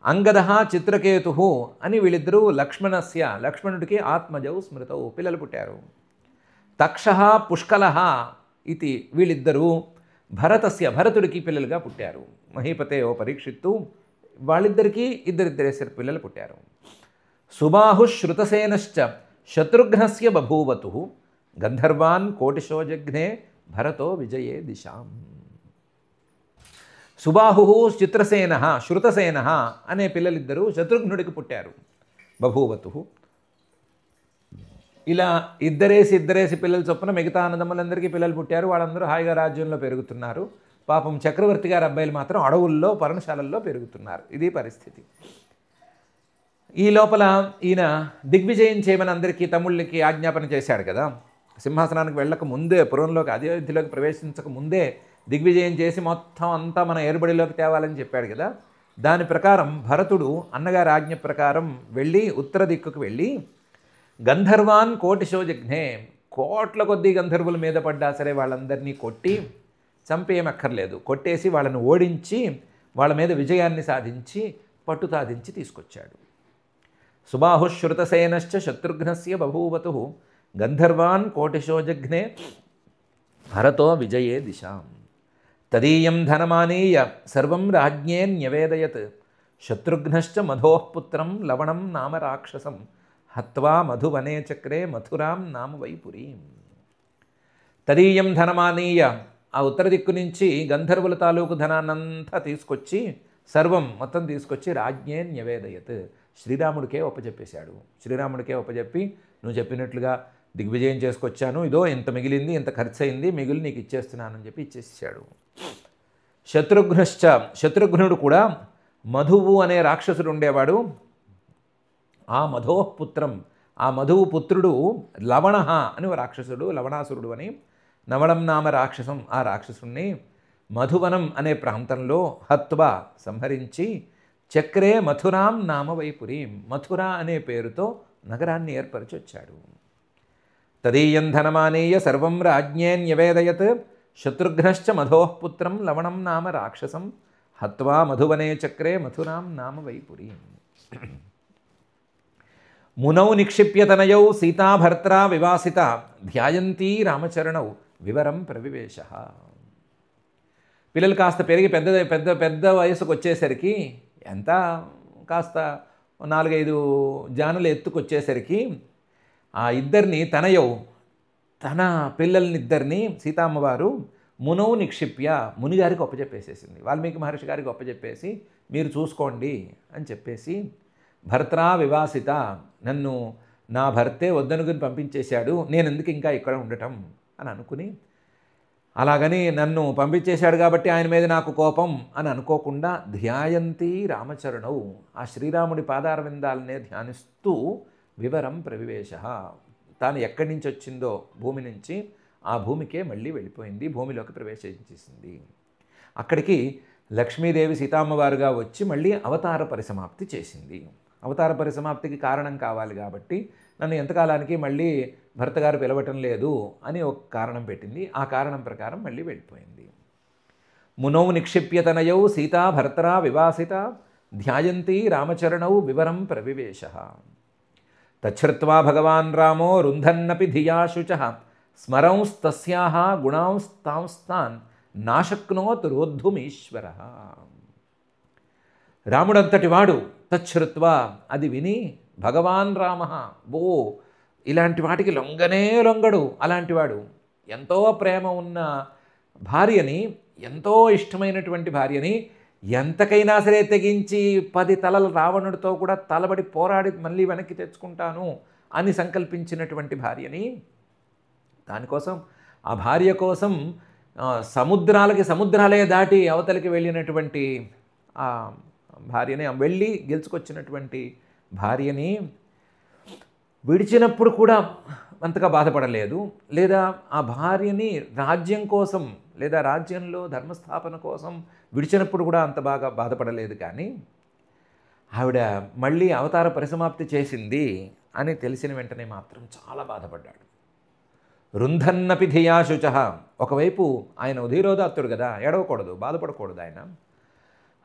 అంగద చిత్రకేతు అని వీళ్ళిద్దరూ లక్ష్మణుడికి ఆత్మజౌ స్మృతౌ పిల్లలు పుట్టారు. తక్షః పుష్కలః ఇది వీళ్ళిద్దరూ భరతుడికి పిల్లలుగా పుట్టారు. మహీపతే ఓ పరీక్షిత్తు, వాళ్ళిద్దరికీ ఇద్దరిద్దరేసరి పిల్లలు పుట్టారు. సుబాహు శ్రుతసేనశ్చ శత్రుఘ్నస్య బభూవతు గంధర్వాన్ కోటిశో జఘ్నే భరతో విజయే దిశాం. సుబాహు చిత్రసేన శృతసేన అనే పిల్లలిద్దరూ శత్రుఘ్నుడికి పుట్టారు. బభూవతు, ఇలా ఇద్దరేసి పిల్లలు చొప్పున మిగతా అన్నదమ్ములందరికీ పిల్లలు పుట్టారు. వాళ్ళందరూ హాయిగా రాజ్యంలో పెరుగుతున్నారు. పాపం చక్రవర్తి గారి అబ్బాయిలు మాత్రం అడవుల్లో, పర్ణశాలల్లో పెరుగుతున్నారు. ఇది పరిస్థితి. ఈ లోపల ఈయన దిగ్విజయం చేయమని అందరికీ తమ్ముళ్ళకి ఆజ్ఞాపన చేశాడు కదా. సింహాసనానికి వెళ్ళక ముందే, పురంలోకి అయోధ్యలోకి ప్రవేశించక ముందే దిగ్విజయం చేసి మొత్తం అంతా మన ఏర్బడిలోకి తేవాలని చెప్పాడు కదా. దాని ప్రకారం భరతుడు అన్నగారి ఆజ్ఞ ప్రకారం వెళ్ళి ఉత్తర దిక్కుకు వెళ్ళి గంధర్వాన్ కోటిశో జఘ్నే, కోట్ల కొద్దీ గంధర్వుల మీద పడ్డా సరే వాళ్ళందరినీ కొట్టి, చంపేయమక్కర్లేదు, కొట్టేసి వాళ్ళని ఓడించి వాళ్ళ మీద విజయాన్ని సాధించి పట్టు సాధించి తీసుకొచ్చాడు. సుబాహుశ్రుతసేనశ్చ శత్రుఘ్నస్య బభూవతు గంధర్వాన్ కోటిశో జఘ్నే భరతో విజయే దిశాం. తదీయం ధనమానీయ సర్వం రాజ్ఞే న్యవేదయత్ శత్రుఘ్నశ్చ మధోః పుత్రం లవణం నామ రాక్షసం హత్వా మధువనే చక్రే మథురాం నామ వైపురీం. తదీయం ధనమానీయ, ఆ ఉత్తర దిక్కు నుంచి గంధర్వుల తాలూకు ధనాన్నంతా తీసుకొచ్చి, సర్వం మొత్తం తీసుకొచ్చి రాజ్ఞే న్యవేదయత్, శ్రీరాముడికే ఒప్పచెప్పేశాడు. శ్రీరాముడికే ఒప్పచెప్పి, నువ్వు చెప్పినట్లుగా దిగ్విజయం చేసుకొచ్చాను, ఇదో ఇంత మిగిలింది, ఇంత ఖర్చు అయింది, మిగిలి నీకు ఇచ్చేస్తున్నానని చెప్పి ఇచ్చేసాడు. శత్రుఘ్నుడు కూడా, మధువు అనే రాక్షసుడు ఉండేవాడు. ఆ మధోః పుత్రం, ఆ మధువు పుత్రుడు లవణ అని రాక్షసుడు, లవణాసురుడు అని, నవణం నామ రాక్షసం, ఆ రాక్షసుణ్ణి మధువనం అనే ప్రాంతంలో హత్వా సంహరించి చక్రే మథురాం నామ వైపురీం, మథుర అనే పేరుతో నగరాన్ని ఏర్పరిచి వచ్చాడు. తదీయం ధనమానీయ సర్వం రాజ్ఞే న్యవేదయత్ శత్రుఘ్నశ్చ మధోః పుత్రం లవణం నామ రాక్షసం హత్వా మధువనే చక్రే మథురాం నామ వైపురీం. మునౌ నిక్షిప్య తనయౌ సీతాభర్త్రా వివాసిత ధ్యాయంతీ రామచరణౌ వివరం ప్రవివేశ. పిల్లలు కాస్త పెరిగి పెద్ద వయసుకు వచ్చేసరికి, ఎంత కాస్త 4-5 జానులు ఎత్తుకొచ్చేసరికి ఆ ఇద్దరిని తన పిల్లల్నిద్దరినీ సీతామ్మవారు మునౌ నిక్షిప్య మునిగారికి ఒప్పచెప్పేసేసింది. వాల్మీకి మహర్షి గారికి ఒప్పచెప్పేసి మీరు చూసుకోండి అని చెప్పేసి, భర్త్రా వివాసిత, నన్ను నా భర్తే వద్దనుకుని పంపించేశాడు, నేను ఎందుకు ఇంకా ఇక్కడ ఉండటం అని అనుకుని, అలాగని నన్ను పంపించేశాడు కాబట్టి ఆయన మీద నాకు కోపం అని అనుకోకుండా ధ్యాయంతి రామచరణౌ, ఆ శ్రీరాముడి పాదారవిందాలనే ధ్యానిస్తూ వివరం ప్రవివేశ, తాను ఎక్కడి నుంచి వచ్చిందో భూమి నుంచి ఆ భూమికే మళ్ళీ వెళ్ళిపోయింది, భూమిలోకి ప్రవేశించేసింది. అక్కడికి లక్ష్మీదేవి సీతామ్మవారుగా వచ్చి మళ్ళీ అవతార పరిసమాప్తి చేసింది. అవతార పరిసమాప్తికి కారణం కావాలి కాబట్టి నన్ను ఎంతకాలానికి మళ్ళీ భర్త గారు పిలవటం లేదు అని ఒక కారణం పెట్టింది. ఆ కారణం ప్రకారం మళ్ళీ వెళ్ళిపోయింది. మునౌ నిక్షిప్యతనయౌ సీతా భర్తరా వివాసిత ధ్యాయంతి రామచరణౌ వివరం ప్రవివేశ. తచ్ఛ్రుత్వా భగవాన్ రామో రుంధన్నపి ధియా శుచః స్మరంస్తస్యాః గుణాంస్తాంస్తాన్ నాశక్నోత్ రోద్ధుమీశ్వరః. రాముడంతటి వాడు తచ్ఛ్రుత్వా, అది విని భగవాన్ రామ, ఓ ఇలాంటి వాటికి లొంగనే లొంగడు, అలాంటివాడు ఎంతో ప్రేమ ఉన్న భార్యని, ఎంతో ఇష్టమైనటువంటి భార్యని ఎంతకైనా సరే తెగించి 10 తలల రావణుడితో కూడా తలబడి పోరాడి మళ్ళీ వెనక్కి తెచ్చుకుంటాను అని సంకల్పించినటువంటి భార్యని, దానికోసం ఆ భార్య కోసం సముద్రాలే దాటి అవతలికి వెళ్ళినటువంటి ఆ భార్యని, వెళ్ళి గెలుచుకొచ్చినటువంటి భార్యని విడిచినప్పుడు కూడా అంతగా బాధపడలేదు, లేదా ఆ భార్యని రాజ్యం కోసం లేదా రాజ్యంలో ధర్మస్థాపన కోసం విడిచినప్పుడు కూడా అంత బాగా బాధపడలేదు. కానీ ఆవిడ మళ్ళీ అవతార పరిసమాప్తి చేసింది అని తెలిసిన వెంటనే మాత్రం చాలా బాధపడ్డాడు. రుంధన్నపి ధియా శుచః, ఒకవైపు ఆయన ఉదీరోదాత్తుడు కదా, ఏడవకూడదు, బాధపడకూడదు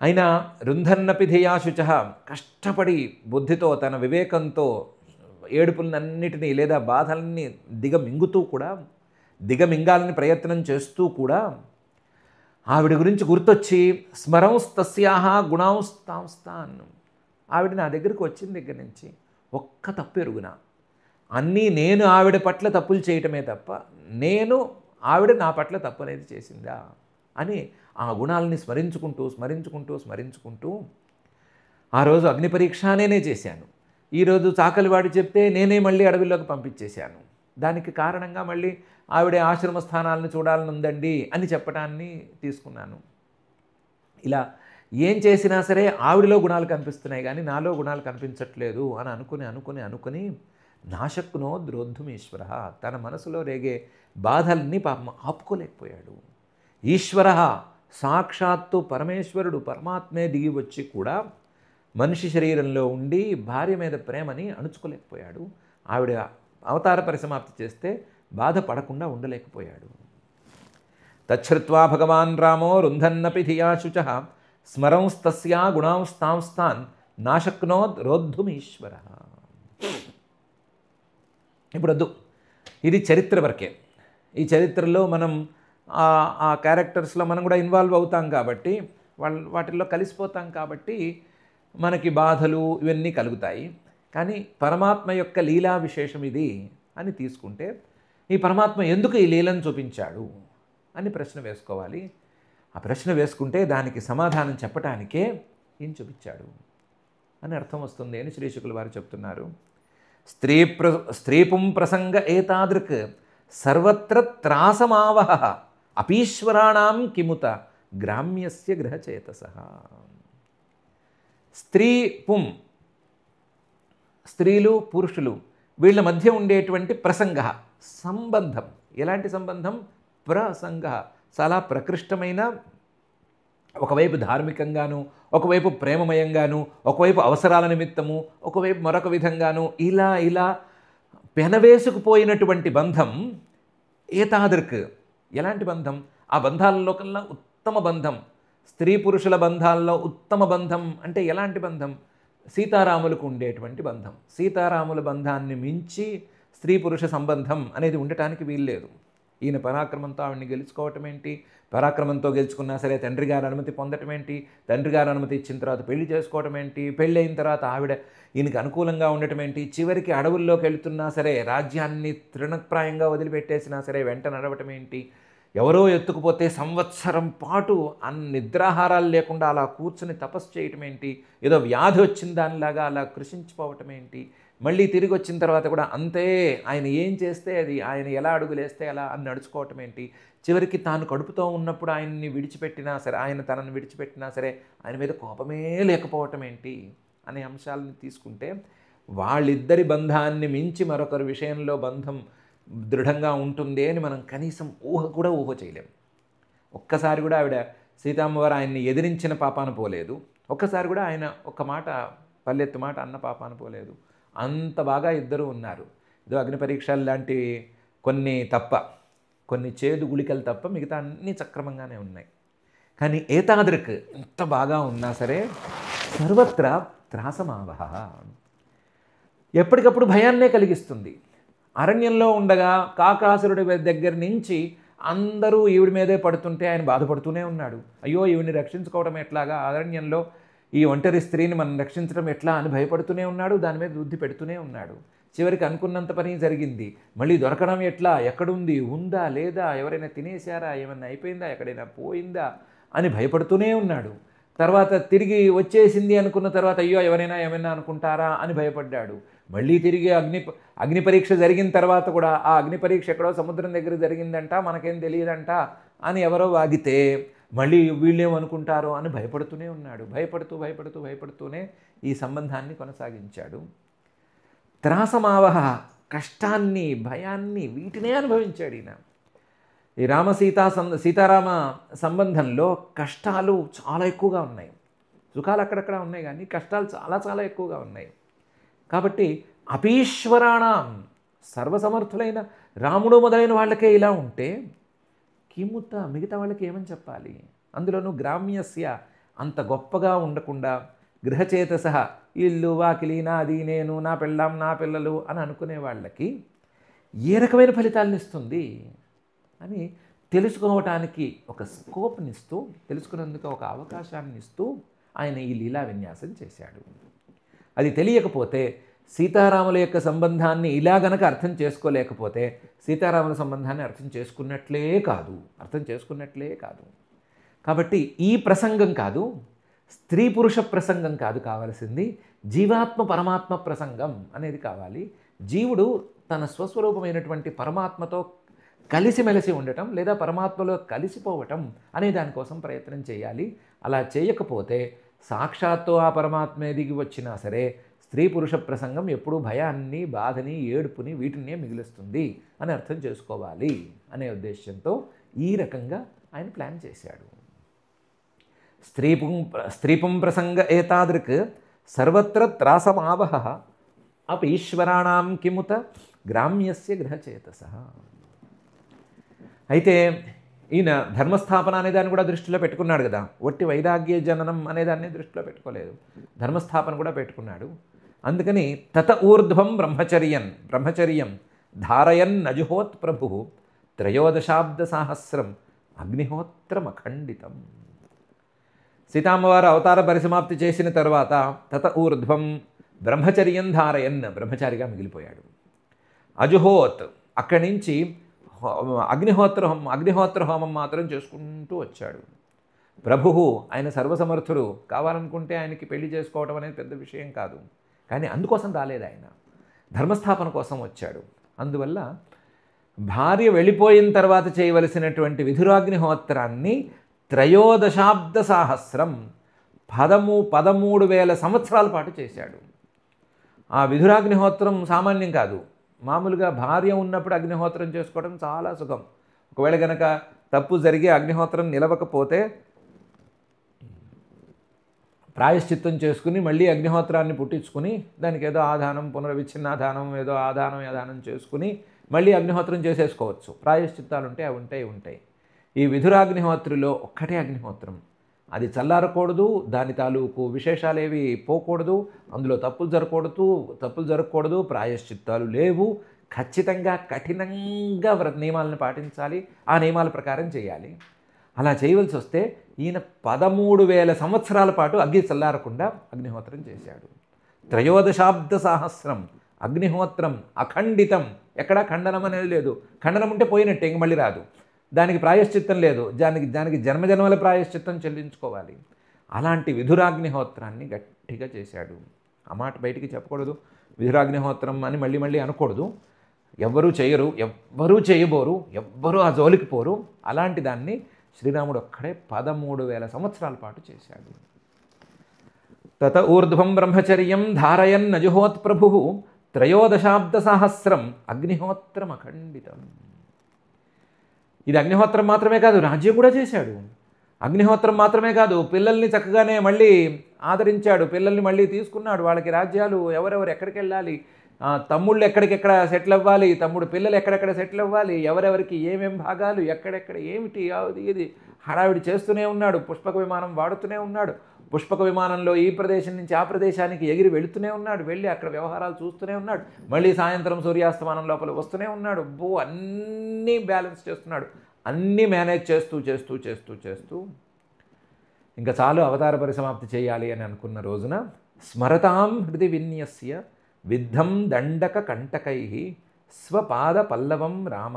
అయినా రుంధన్నపి ధియా శుచః, కష్టపడి బుద్ధితో తన వివేకంతో ఏడుపులన్నిటినీ లేదా బాధల్ని దిగమింగాలని ప్రయత్నం చేస్తూ కూడా ఆవిడ గురించి గుర్తొచ్చి స్మరంస్తస్యాః గుణాంస్తాంస్తాన్, ఆవిడ నా దగ్గరికి వచ్చిన దగ్గర నుంచి ఒక్క తప్పు ఎరుగున, అన్నీ నేను ఆవిడ పట్ల తప్పులు చేయటమే తప్ప ఆవిడ నా పట్ల తప్పు అనేది చేసిందా అని ఆ గుణాలని స్మరించుకుంటూ ఆ రోజు అగ్ని పరీక్ష నేనే చేశాను, ఈరోజు చాకలివాడు చెప్తే నేనే మళ్ళీ అడవిలోకి పంపించేశాను, దానికి కారణంగా మళ్ళీ ఆవిడ ఆశ్రమ స్థానాలను చూడాలని ఉందండి అని చెప్పడాన్ని తీసుకున్నాను. ఇలా ఏం చేసినా సరే ఆవిడలో గుణాలు కనిపిస్తున్నాయి కానీ నాలో గుణాలు కనిపించట్లేదు అని అనుకుని నాశక్నో ద్రోద్ధుమీశ్వర, తన మనసులో రేగే బాధల్ని పాపం ఆపుకోలేకపోయాడు. ఈశ్వర, సాక్షాత్తు పరమేశ్వరుడు పరమాత్మే దిగి వచ్చి కూడా మనిషి శరీరంలో ఉండి భార్య మీద ప్రేమని అణుచుకోలేకపోయాడు. ఆవిడ అవతార పరిసమాప్తి చేస్తే బాధపడకుండా ఉండలేకపోయాడు. తచ్ఛ్రుత్వా భగవాన్ రామో రుంధన్నపి ధియా శుచః స్మరంస్తస్యా గుణాంస్తాంస్తాన్ నాశక్నోద్ రోద్ధుమీశ్వర. ఇప్పుడు వద్దు, ఇది చరిత్ర వరకే. ఈ చరిత్రలో మనం ఆ క్యారెక్టర్స్లో మనం కూడా ఇన్వాల్వ్ అవుతాం కాబట్టి, వాటిల్లో కలిసిపోతాం కాబట్టి మనకి బాధలు ఇవన్నీ కలుగుతాయి. కానీ పరమాత్మ యొక్క లీలా విశేషం ఇది అని తీసుకుంటే, ఈ పరమాత్మ ఎందుకు ఈ లీలను చూపించాడు అని ప్రశ్న వేసుకోవాలి. ఆ ప్రశ్న వేసుకుంటే దానికి సమాధానం చెప్పటానికే ఏం చూపించాడు అని అర్థం వస్తుంది అని శ్రీశుకుల వారు చెప్తున్నారు. స్త్రీపుం ప్రసంగ ఏతాదృక్ సర్వత్ర త్రాసమావహ అపీశ్వరాణం కిముత గ్రామ్యస్య గ్రహచేతసః. స్త్రీపుం, స్త్రీలు పురుషులు వీళ్ళ మధ్య ఉండేటువంటి ప్రసంగ, సంబంధం. ఎలాంటి సంబంధం? ప్రసంగ, చాలా ప్రకృష్టమైన, ఒకవైపు ధార్మికంగాను, ఒకవైపు ప్రేమమయంగాను, ఒకవైపు అవసరాల నిమిత్తము, ఒకవైపు మరొక విధంగాను, ఇలా పెనవేసుకుపోయినటువంటి బంధం. ఏతాదృక్, ఎలాంటి బంధం? ఆ బంధాలలో కల్లా ఉత్తమ బంధం, స్త్రీ పురుషుల బంధాల్లో ఉత్తమ బంధం అంటే ఎలాంటి బంధం? సీతారాములకు ఉండేటువంటి బంధం. సీతారాముల బంధాన్ని మించి స్త్రీ పురుష సంబంధం అనేది ఉండటానికి వీల్లేదు. ఈయన పరాక్రమంతో ఆవిడ్ని గెలుచుకోవటం ఏంటి, పరాక్రమంతో గెలుచుకున్నా సరే తండ్రి గారి అనుమతి పొందటం ఏంటి, తండ్రి గారి అనుమతి ఇచ్చిన తర్వాత పెళ్లి చేసుకోవటం ఏంటి, పెళ్ళి అయిన తర్వాత ఆవిడ ఈయనకి అనుకూలంగా ఉండటం ఏంటి, చివరికి అడవుల్లోకి వెళుతున్నా సరే రాజ్యాన్ని తృణప్రాయంగా వదిలిపెట్టేసినా సరే వెంట నడవటం ఏంటి, ఎవరో ఎత్తుకుపోతే సంవత్సరం పాటు నిద్రాహారాలు లేకుండా అలా కూర్చుని తపస్సు చేయటం ఏంటి, ఏదో వ్యాధి వచ్చిన దానిలాగా అలా కృషించిపోవటం ఏంటి, మళ్ళీ తిరిగి వచ్చిన తర్వాత కూడా అంతే, ఆయన ఏం చేస్తే అది, ఆయన ఎలా అడుగులేస్తే అలా అని నడుచుకోవటం ఏంటి, చివరికి తాను కడుపుతో ఉన్నప్పుడు ఆయన్ని విడిచిపెట్టినా సరే, ఆయన తనని విడిచిపెట్టినా సరే ఆయన మీద కోపమే లేకపోవటం ఏంటి అనే అంశాలను తీసుకుంటే, వాళ్ళిద్దరి బంధాన్ని మించి మరొకరి విషయంలో బంధం దృఢంగా ఉంటుంది అని మనం కనీసం ఊహ చేయలేం. ఒక్కసారి కూడా ఆవిడ సీతమ్మవారు ఆయన్ని ఎదిరించిన పాపాన పోలేదు, ఒక్కసారి కూడా ఆయన ఒక్క మాట పల్లెత్తు మాట అన్న పాపాన పోలేదు. అంత బాగా ఇద్దరు ఉన్నారు. ఏదో అగ్ని పరీక్షలు లాంటి కొన్ని చేదు గుళికలు తప్ప మిగతా అన్నీ సక్రమంగానే ఉన్నాయి. కానీ ఏతాదృక్ ఎంత బాగా ఉన్నా సరే సర్వత్రా త్రాసమావహ, ఎప్పటికప్పుడు భయాన్నే కలిగిస్తుంది. అరణ్యంలో ఉండగా కాకాసురుడి దగ్గర నుంచి అందరూ ఈవిడి మీదే పడుతుంటే ఆయన బాధపడుతూనే ఉన్నాడు. అయ్యో ఈవిడిని రక్షించుకోవడం ఎట్లాగా, అరణ్యంలో ఈ ఒంటరి స్త్రీని మనం రక్షించడం ఎట్లా అని భయపడుతూనే ఉన్నాడు, దాని మీద బుద్ధి పెడుతూనే ఉన్నాడు. చివరికి అనుకున్నంత పని జరిగింది. మళ్ళీ దొరకడం ఎట్లా, ఎక్కడుంది, ఉందా లేదా, ఎవరైనా తినేశారా, ఏమన్నా అయిపోయిందా, ఎక్కడైనా పోయిందా అని భయపడుతూనే ఉన్నాడు. తర్వాత తిరిగి వచ్చేసింది అనుకున్న తర్వాత అయ్యో ఎవరైనా ఏమైనా అనుకుంటారా అని భయపడ్డాడు. మళ్ళీ తిరిగి అగ్ని పరీక్ష జరిగిన తర్వాత కూడా ఆ అగ్ని పరీక్ష ఎక్కడో సముద్రం దగ్గర జరిగిందంట, మనకేం తెలియదంట అని ఎవరో వాగితే మళ్ళీ వీళ్ళేమనుకుంటారో అని భయపడుతూనే ఉన్నాడు. భయపడుతూనే ఈ సంబంధాన్ని కొనసాగించాడు. త్రాసమావహ, కష్టాన్ని, భయాన్ని, వీటినే అనుభవించాడు ఈయన. ఈ సీతారామ సంబంధంలో కష్టాలు చాలా ఎక్కువగా ఉన్నాయి, సుఖాలు అక్కడక్కడ ఉన్నాయి, కానీ కష్టాలు చాలా చాలా ఎక్కువగా ఉన్నాయి. కాబట్టి అపీశ్వరాణం, సర్వసమర్థులైన రాముడు మొదలైన వాళ్ళకే ఇలా ఉంటే కిముత మిగతా వాళ్ళకి ఏమని చెప్పాలి? అందులోనూ గ్రామ్యస్య, అంత గొప్పగా ఉండకుండా గృహచేతస, ఇల్లు వాకిలి నాది, నేను, నా పెళ్ళాం, నా పిల్లలు అని అనుకునే వాళ్ళకి ఏ రకమైన ఫలితాలను ఇస్తుంది అని తెలుసుకోవటానికి ఒక స్కోప్నిస్తూ, తెలుసుకునేందుకు ఒక అవకాశాన్ని ఇస్తూ ఆయన ఈ లీలా విన్యాసం చేశాడు. అది తెలియకపోతే సీతారాముల యొక్క సంబంధాన్ని ఇలా గనక అర్థం చేసుకోలేకపోతే సీతారాముల సంబంధాన్ని అర్థం చేసుకున్నట్లే కాదు. కాబట్టి ఈ ప్రసంగం కాదు, స్త్రీ పురుష ప్రసంగం కాదు కావాల్సింది, జీవాత్మ పరమాత్మ ప్రసంగం అనేది కావాలి. జీవుడు తన స్వస్వరూపమైనటువంటి పరమాత్మతో కలిసిమెలిసి ఉండటం లేదా పరమాత్మలో కలిసిపోవటం అనే దానికోసం ప్రయత్నం చేయాలి. అలా చేయకపోతే సాక్షాత్తు ఆ పరమాత్మే దిగి వచ్చినా సరే స్త్రీ పురుష ప్రసంగం ఎప్పుడూ భయాన్ని, బాధని, ఏడుపుని, వీటినే మిగులుస్తుంది అని అర్థం చేసుకోవాలి అనే ఉద్దేశంతో ఈ రకంగా ఆయన ప్లాన్ చేశాడు. స్త్రీపుం ప్రసంగ ఏతాదృక్ సర్వత్ర త్రాసమావహ అపి ఈశ్వరాణం కిముత గ్రామ్యస్య గృహచేతసః. అయితే ఈయన ధర్మస్థాపన అనేదాన్ని కూడా దృష్టిలో పెట్టుకున్నాడు కదా, ఒట్టి వైరాగ్య జననం అనేదాన్ని దృష్టిలో పెట్టుకోలేదు, ధర్మస్థాపన కూడా పెట్టుకున్నాడు. అందుకని తత ఊర్ధ్వం బ్రహ్మచర్యం ధారయన్ నజుహోత్ ప్రభు 13 సాహస్రం అగ్నిహోత్రమఖండితం. సీతామ్మవారు అవతార పరిసమాప్తి చేసిన తర్వాత తత ఊర్ధ్వం బ్రహ్మచర్యం ధారయన్, బ్రహ్మచారిగా మిగిలిపోయాడు. అజుహోత్, అక్కడి నుంచి అగ్నిహోత్ర హోమం మాత్రం చేసుకుంటూ వచ్చాడు. ప్రభువు, ఆయన సర్వసమర్థుడు, కావాలనుకుంటే ఆయనకి పెళ్లి చేసుకోవడం అనేది పెద్ద విషయం కాదు. కానీ అందుకోసం రాలేదు, ఆయన ధర్మస్థాపన కోసం వచ్చాడు. అందువల్ల భార్య వెళ్ళిపోయిన తర్వాత చేయవలసినటువంటి విధురాగ్నిహోత్రాన్ని 13 సాహస్రం 13,000 సంవత్సరాల పాటు చేశాడు. ఆ విధురాగ్నిహోత్రం సామాన్యం కాదు. మామూలుగా భార్య ఉన్నప్పుడు అగ్నిహోత్రం చేసుకోవడం చాలా సుఖం. ఒకవేళ గనక తప్పు జరిగి అగ్నిహోత్రం నిలవకపోతే ప్రాయశ్చిత్తం చేసుకుని మళ్ళీ అగ్నిహోత్రాన్ని పుట్టించుకుని దానికి ఏదో ఆధానం, పునర్విచ్ఛిన్నాధానం, ఏదో ఆధానం చేసుకుని మళ్ళీ అగ్నిహోత్రం చేసేసుకోవచ్చు. ప్రాయశ్చిత్తాలు ఉంటే అవి ఉంటాయి. ఈ విధురాగ్నిహోత్రిలో ఒక్కటే అగ్నిహోత్రం, అది చల్లారకూడదు, దాని తాలూకు విశేషాలేవి పోకూడదు, అందులో తప్పులు జరగకూడదు, ప్రాయశ్చిత్తాలు లేవు, ఖచ్చితంగా కఠినంగా నియమాలను పాటించాలి, ఆ నియమాల ప్రకారం చేయాలి. అలా చేయవలసి వస్తే ఈయన 13,000 సంవత్సరాల పాటు అగ్ని చల్లారకుండా అగ్నిహోత్రం చేశాడు. 13 సాహస్రం అగ్నిహోత్రం అఖండితం, ఎక్కడా ఖండనం అనేది లేదు. ఖండనం ఉంటే పోయినట్టే, ఇంక మళ్ళీ రాదు. దానికి ప్రాయశ్చిత్తం లేదు, దానికి జన్మజన్మల ప్రాయశ్చిత్తం చెల్లించుకోవాలి. అలాంటి విధురాగ్నిహోత్రాన్ని గట్టిగా చేశాడు. ఆ మాట బయటికి చెప్పకూడదు, విధురాగ్నిహోత్రం అని మళ్ళీ మళ్ళీ అనకూడదు. ఎవ్వరూ చేయరు, ఎవ్వరూ చేయబోరు, ఎవ్వరూ ఆ జోలికి పోరు. అలాంటి దాన్ని శ్రీరాముడు ఒక్కడే 13,000 సంవత్సరాల పాటు చేశాడు. తత ఊర్ధ్వం బ్రహ్మచర్యం ధారయన్ నజుహోత్ప్రభు 13 సహస్రం అగ్నిహోత్రం అఖండితం. ఇది అగ్నిహోత్రం మాత్రమే కాదు, రాజ్యం కూడా చేశాడు. అగ్నిహోత్రం మాత్రమే కాదు, పిల్లల్ని చక్కగానే మళ్ళీ ఆదరించాడు, పిల్లల్ని మళ్ళీ తీసుకున్నాడు. వాళ్ళకి రాజ్యాలు, ఎవరెవరు ఎక్కడికి వెళ్ళాలి, తమ్ముళ్ళు ఎక్కడికెక్కడ సెటిల్ అవ్వాలి, తమ్ముడు పిల్లలు ఎక్కడెక్కడ సెటిల్ అవ్వాలి, ఎవరెవరికి ఏమేం భాగాలు, ఎక్కడెక్కడ ఏమిటి, ఇది హడావిడి చేస్తూనే ఉన్నాడు. పుష్పక విమానం వాడుతూనే ఉన్నాడు. పుష్పక విమానంలో ఈ ప్రదేశం నుంచి ఆ ప్రదేశానికి ఎగిరి వెళుతూనే ఉన్నాడు. వెళ్ళి అక్కడ వ్యవహారాలు చూస్తూనే ఉన్నాడు. మళ్ళీ సాయంత్రం సూర్యాస్తమానం లోపల వస్తూనే ఉన్నాడు. అన్నీ బ్యాలెన్స్ చేస్తున్నాడు. అన్నీ మేనేజ్ చేస్తూ చేస్తూ చేస్తూ చేస్తూ ఇంకా చాలు అవతార పరిసమాప్తి చేయాలి అని అనుకున్న రోజున స్మరతాం హృది విన్యస్య విద్ధం దండక కంటకై స్వపాద పల్లవం రామ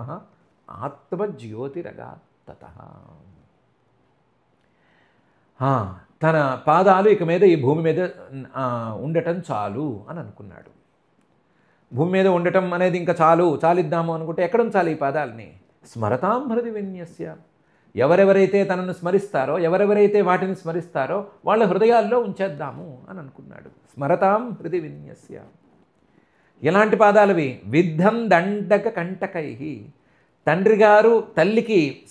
ఆత్మజ్యోతిరగాత్తత. తన పాదాలు ఇక మీద ఈ భూమి మీద ఉండటం చాలు అని అనుకున్నాడు. భూమి మీద ఉండటం అనేది ఇంకా చాలిద్దాము అనుకుంటే ఎక్కడ ఉంచాలి ఈ పాదాలని? స్మరతాం హృది విన్యస్య, ఎవరెవరైతే తనను స్మరిస్తారో, ఎవరెవరైతే వాటిని స్మరిస్తారో వాళ్ళ హృదయాల్లో ఉంచేద్దాము అని అనుకున్నాడు. స్మరతాం హృది విన్యస్య. ఎలాంటి పాదాలవి? విద్ధం దండక కంటకై. తండ్రి గారు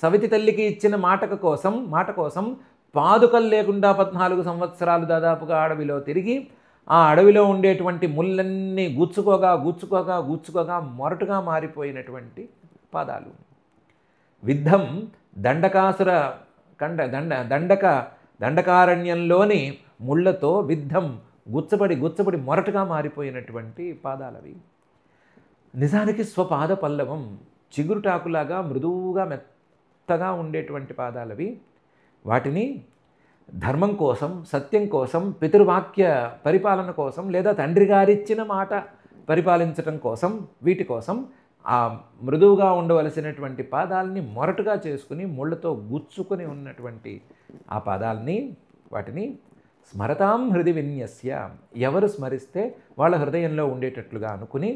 సవితి తల్లికి ఇచ్చిన మాట కోసం పాదుకలు లేకుండా 14 సంవత్సరాలు దాదాపుగా అడవిలో తిరిగి ఆ అడవిలో ఉండేటువంటి ముళ్ళన్నీ గుచ్చుకోగా మొరటుగా మారిపోయినటువంటి పాదాలు. విద్ధం దండకాసుర దండకారణ్యంలోని ముళ్ళతో విద్ధం గుచ్చబడి మొరటుగా మారిపోయినటువంటి పాదాలవి. నిజానికి స్వపాద పల్లవం, చిగురుటాకులాగా మృదువుగా మెత్తగా ఉండేటువంటి పాదాలవి. వాటిని ధర్మం కోసం, సత్యం కోసం, పితృవాక్య పరిపాలన కోసం, లేదా తండ్రి గారిచ్చిన మాట పరిపాలించటం కోసం, వీటి కోసం ఆ మృదువుగా ఉండవలసినటువంటి పాదాలని మొరటుగా చేసుకుని ముళ్ళతో గుచ్చుకొని ఉన్నటువంటి ఆ పాదాలని, వాటిని స్మరతాం హృది విన్యస్య, ఎవరు స్మరిస్తే వాళ్ళ హృదయంలో ఉండేటట్లుగా అనుకుని,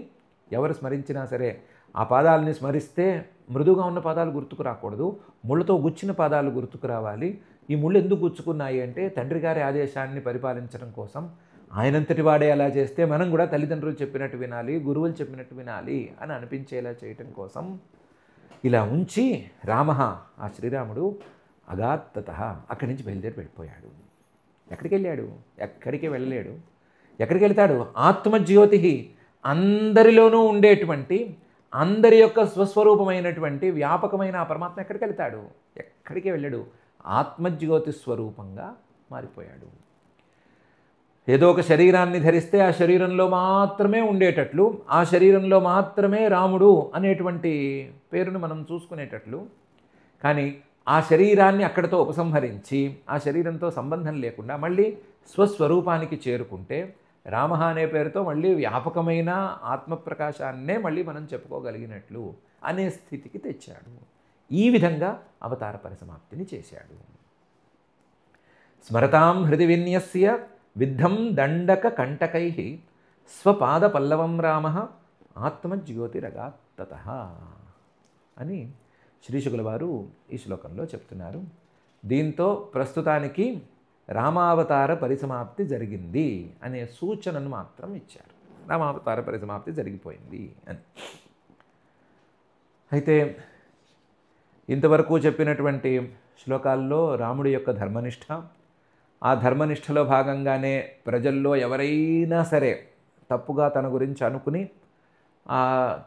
ఎవరు స్మరించినా సరే ఆ పాదాలని స్మరిస్తే మృదువుగా ఉన్న పాదాలు గుర్తుకు రాకూడదు, ముళ్ళతో గుచ్చిన పాదాలు గుర్తుకు రావాలి. ఈ ముళ్ళు ఎందుకు గుచ్చుకున్నాయి అంటే తండ్రి గారి ఆదేశాన్ని పరిపాలించడం కోసం. ఆయనంతటి వాడే అలా చేస్తే మనం కూడా తల్లిదండ్రులు చెప్పినట్టు వినాలి, గురువులు చెప్పినట్టు వినాలి అని అనిపించేలా చేయటం కోసం ఇలా ఉంచి ఆ శ్రీరాముడు అగాత్తత అక్కడి నుంచి బయలుదేరి వెళ్ళిపోయాడు. ఎక్కడికి వెళ్ళాడు? ఎక్కడికి వెళ్ళలేడు. ఎక్కడికి వెళ్తాడు? ఆత్మజ్యోతి, అందరిలోనూ ఉండేటువంటి, అందరి యొక్క స్వస్వరూపమైనటువంటి వ్యాపకమైన ఆ పరమాత్మ ఎక్కడికి వెళ్తాడు? ఎక్కడికి వెళ్ళాడు. ఆత్మజ్యోతి స్వరూపంగా మారిపోయాడు. ఏదో ఒక శరీరాన్ని ధరిస్తే ఆ శరీరంలో మాత్రమే ఉండేటట్లు, ఆ శరీరంలో మాత్రమే రాముడు అనేటువంటి పేరును మనం చూసుకునేటట్లు, కానీ ఆ శరీరాన్ని అక్కడితో ఉపసంహరించి ఆ శరీరంతో సంబంధం లేకుండా మళ్ళీ స్వస్వరూపానికి చేరుకుంటే రామ అనే పేరుతో మళ్ళీ వ్యాపకమైన ఆత్మప్రకాశాన్నే మళ్ళీ మనం చెప్పుకోగలిగినట్లు అనే స్థితికి తెచ్చాడు. ఈ విధంగా అవతార పరిసమాప్తిని చేశాడు. స్మరతాం హృది విన్యస్య విద్ధం దండక కంటకై స్వపాద పల్లవం రామ ఆత్మజ్యోతిరగాత్తత అని శ్రీశుకుల వారు ఈ శ్లోకంలో చెప్తున్నారు. దీంతో ప్రస్తుతానికి రామావతార పరిసమాప్తి జరిగింది అనే సూచనను మాత్రం ఇచ్చారు. రామావతార పరిసమాప్తి జరిగిపోయింది అని. అయితే ఇంతవరకు చెప్పినటువంటి శ్లోకాల్లో రాముడి యొక్క ధర్మనిష్ట, ఆ ధర్మనిష్టలో భాగంగానే ప్రజల్లో ఎవరైనా సరే తప్పుగా తన గురించి అనుకుని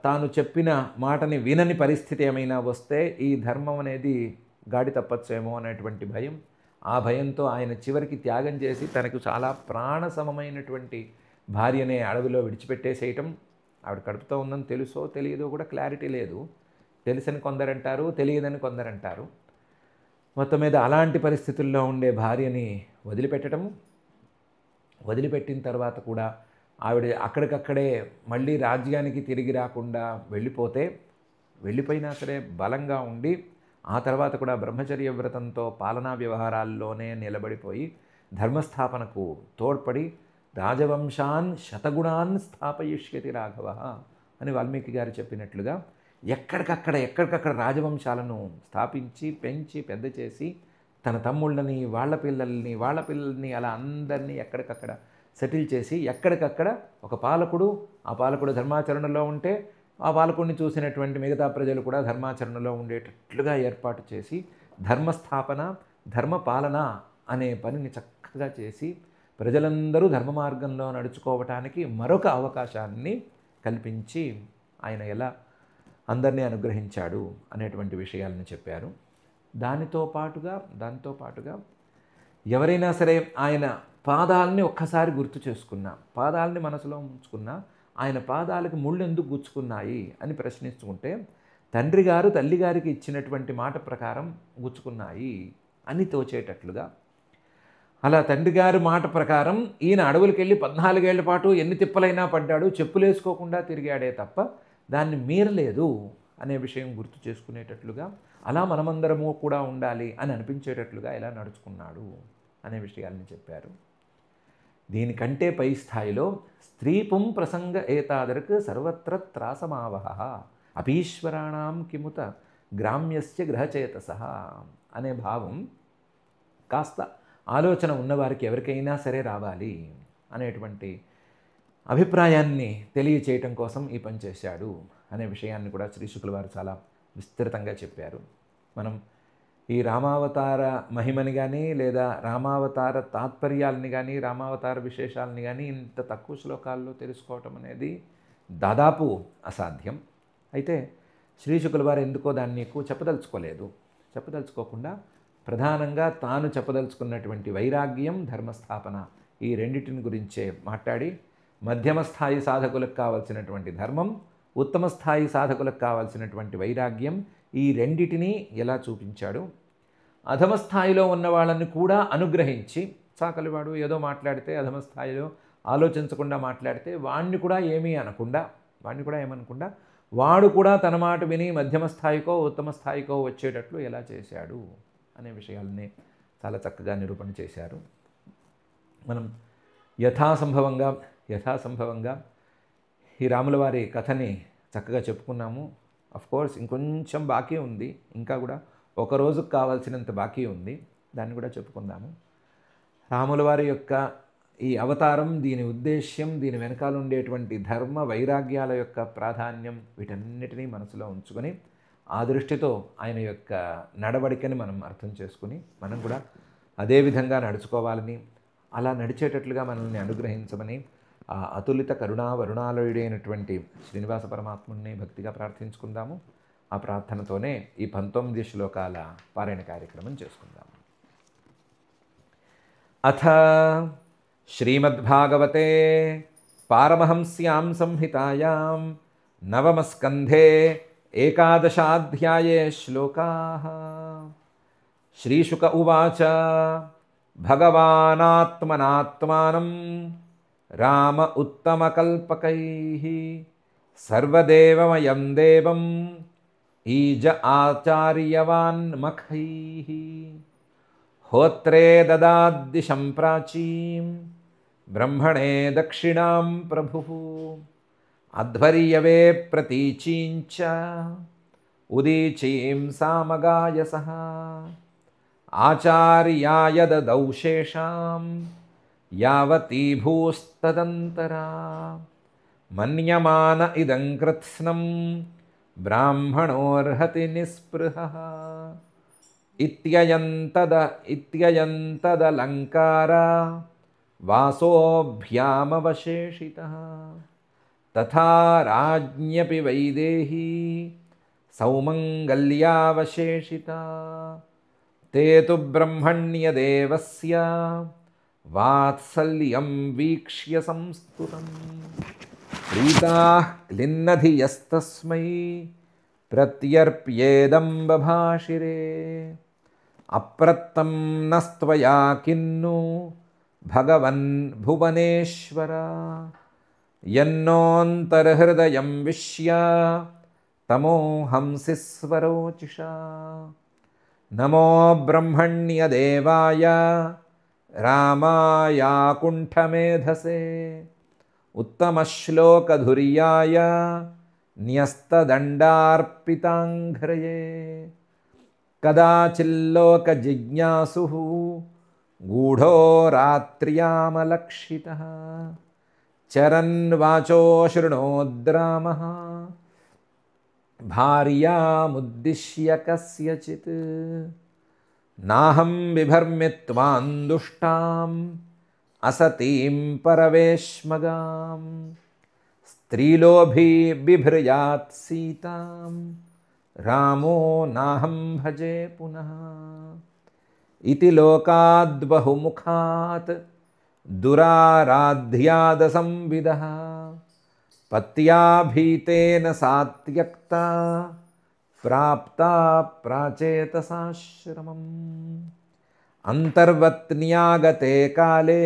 తాను చెప్పిన మాటని వినని పరిస్థితి ఏమైనా వస్తే ఈ ధర్మం అనేది గాడి తప్పచ్చేమో అనేటువంటి భయం, ఆ భయంతో ఆయన చివరికి త్యాగం చేసి తనకు చాలా ప్రాణసమమైనటువంటి భార్యనే అడవిలో విడిచిపెట్టేసేయటం. ఆవిడ కడుపుతో ఉందని తెలుసో తెలియదో కూడా క్లారిటీ లేదు. తెలుసని కొందరంటారు, తెలియదని కొందరంటారు. మొత్తం మీద అలాంటి పరిస్థితుల్లో ఉండే భార్యని వదిలిపెట్టిన తర్వాత కూడా ఆవిడ అక్కడికక్కడే మళ్ళీ రాజ్యానికి తిరిగి రాకుండా వెళ్ళిపోయినా సరే బలంగా ఉండి ఆ తర్వాత కూడా బ్రహ్మచర్య వ్రతంతో పాలనా వ్యవహారాల్లోనే నిలబడిపోయి ధర్మస్థాపనకు తోడ్పడి రాజవంశాన్ శతగుణాన్ స్థాపయిష్యతి రాఘవ అని వాల్మీకి గారు చెప్పినట్లుగా ఎక్కడికక్కడ రాజవంశాలను స్థాపించి పెంచి పెద్ద చేసి తన తమ్ముళ్ళని వాళ్ళ పిల్లల్ని అలా అందరినీ ఎక్కడికక్కడ సెటిల్ చేసి ఎక్కడికక్కడ ఒక పాలకుడు, ఆ పాలకుడు ధర్మాచరణలో ఉంటే ఆ పాలకుడిని చూసినటువంటి మిగతా ప్రజలు కూడా ధర్మాచరణలో ఉండేటట్లుగా ఏర్పాటు చేసి ధర్మస్థాపన ధర్మపాలన అనే పనిని చక్కగా చేసి ప్రజలందరూ ధర్మ మార్గంలో నడుచుకోవటానికి మరొక అవకాశాన్ని కల్పించి ఆయన ఎలా అందరినీ అనుగ్రహించాడు అనేటువంటి విషయాలను చెప్పారు. దాంతో పాటుగా ఎవరైనా సరే ఆయన పాదాలని ఒక్కసారి గుర్తు చేసుకున్నా, పాదాలని మనసులో ఉంచుకున్నా, ఆయన పాదాలకు ముళ్ళు ఎందుకు గుచ్చుకున్నాయి అని ప్రశ్నించుకుంటే తండ్రి గారు తల్లిగారికి ఇచ్చినటువంటి మాట ప్రకారం గుచ్చుకున్నాయి అని తోచేటట్లుగా, అలా తండ్రి గారి మాట ప్రకారం ఈయన అడవులకు వెళ్ళి 14 ఏళ్ల పాటు ఎన్ని తిప్పలైనా పడ్డాడు, చెప్పులేసుకోకుండా తిరిగాడే తప్ప దాన్ని మీరలేదు అనే విషయం గుర్తు చేసుకునేటట్లుగా, అలా మనమందరము కూడా ఉండాలి అని అనిపించేటట్లుగా ఎలా నడుచుకున్నాడు అనే విషయాల్ని చెప్పారు. దీనికంటే పై స్థాయిలో స్త్రీపుం ప్రసంగ ఏతాదరకు సర్వత్ర త్రాసమావహ అపీశ్వరాణం కిముత గ్రామ్యస్య గ్రహచేతస అనే భావం కాస్త ఆలోచన ఉన్నవారికి ఎవరికైనా సరే రావాలి అనేటువంటి అభిప్రాయాన్ని తెలియచేయటం కోసం ఈ పని చేశాడు అనే విషయాన్ని కూడా శ్రీ శుకుల వారు చాలా విస్తృతంగా చెప్పారు. మనం ఈ రామావతార మహిమని కానీ లేదా రామావతార తాత్పర్యాలని కానీ రామావతార విశేషాలని కానీ ఇంత తక్కువ శ్లోకాల్లో తెలుసుకోవటం అనేది దాదాపు అసాధ్యం. అయితే శ్రీ శుకుల వారు ఎందుకో దాన్ని ఎక్కువ చెప్పదలుచుకోకుండా ప్రధానంగా తాను చెప్పదలుచుకున్నటువంటి వైరాగ్యం, ధర్మస్థాపన ఈ రెండింటిని గురించే మాట్లాడి మధ్యమ స్థాయి సాధకులకు కావాల్సినటువంటి ధర్మం, ఉత్తమ స్థాయి సాధకులకు కావాల్సినటువంటి వైరాగ్యం ఈ రెండిటిని ఎలా చూపించాడు, అధమ స్థాయిలో ఉన్న వాళ్ళని కూడా అనుగ్రహించి, చాకలివాడు ఏదో మాట్లాడితే అధమ స్థాయిలో ఆలోచించకుండా మాట్లాడితే వాడిని కూడా ఏమనకుండా వాడు కూడా తన మాట విని మధ్యమ స్థాయికో ఉత్తమ స్థాయికో వచ్చేటట్లు ఎలా చేశాడు అనే విషయాలని చాలా చక్కగా నిరూపణ చేశారు. మనం యథాసంభవంగా ఈ రాముల వారి కథని చక్కగా చెప్పుకున్నాము. కోర్స్ ఇంకొంచెం బాకీ ఉంది, ఇంకా కూడా ఒక రోజుకు కావాల్సినంత బాకీ ఉంది, దాన్ని కూడా చెప్పుకుందాము. రాముల వారి యొక్క ఈ అవతారం, దీని ఉద్దేశ్యం, దీని వెనకాల ఉండేటువంటి ధర్మ వైరాగ్యాల యొక్క ప్రాధాన్యం వీటన్నిటినీ మనసులో ఉంచుకొని ఆ దృష్టితో ఆయన యొక్క నడవడికని మనం అర్థం చేసుకుని మనం కూడా అదే విధంగా నడుచుకోవాలని, అలా నడిచేటట్లుగా మనల్ని అనుగ్రహించమని ఆ అతులిత కరుణా వరుణాలయుడైనటువంటి శ్రీనివాస పరమాత్ముడిని భక్తిగా ప్రార్థించుకుందాము. ఆ ప్రార్థనతోనే ఈ 19 శ్లోకాల పారాయణ కార్యక్రమం చేసుకుందాము. అథ శ్రీమద్భాగవతే పారమహంస్యాం సంహితాయాం నవమస్కంధే ఏకాదశాధ్యాయే శ్లోకాః. శ్రీశుక ఉవాచ భగవానాత్మనాత్మానం రామ ఉత్తమకల్పకైః సర్వదేవమయం దేవం ఈజ ఆచార్యవాన్ మఖైః హోత్రే దదాద్దిశం ప్రాచీం బ్రహ్మణే దక్షిణాం ప్రభుః అధ్వర్యవే ప్రతీచీంచ ఉదీచీం సామగాయసః ఆచార్యాయ దదౌ శేషాం యావతీ భూస్తదంతరా మన్యమాన ఇదం కృత్స్నం బ్రాహ్మణోర్హతి నిస్పృహః ఇత్యయంతదలంకార వాసోభ్యామవశేషితః తథా రాజ్ఞపి వైదేహీ సౌమంగల్యావశేషితా తే తు బ్రహ్మణ్యదేవస్య వాత్సల్యం వీక్ష్య సంస్తుతం ప్రీతాః క్లిన్నధియస్తస్మై ప్రత్యర్ప్యేదం బభాషిరే అప్రత్తం నస్త్వయా కిన్ను భగవన్ భువనేశ్వర యన్నోంతర్హృదయం విశ్య తమోహంసి స్వరోచిషా నమో బ్రహ్మణ్యదేవాయ రామాయ కుంఠమేధసే ఉత్తమశ్లోకధుర్యాయ న్యస్తదండార్పితాంఘ్రయే కదాచిల్లోకజిజ్ఞాసు గూఢో రాత్ర్యామలక్షితః చరన్ వాచో శృణోద్రామః భార్యాముద్దిశ్య కస్యచిత్ నాహం బిభర్మి త్వాం దుష్టాం అసతీం పరవేష్మగాం స్త్రీలోభీ బిభ్రయాత్ సీతాం రామో నాహం భజే పునః ఇతి లోకాద్బహుముఖాత్ దురారాధ్యాదసంవిదః పత్యా భీతేన సాత్యక్తా ప్రాప్తా ప్రాచేతసాశ్రమం అంతర్వత్న్యాగతే కాలే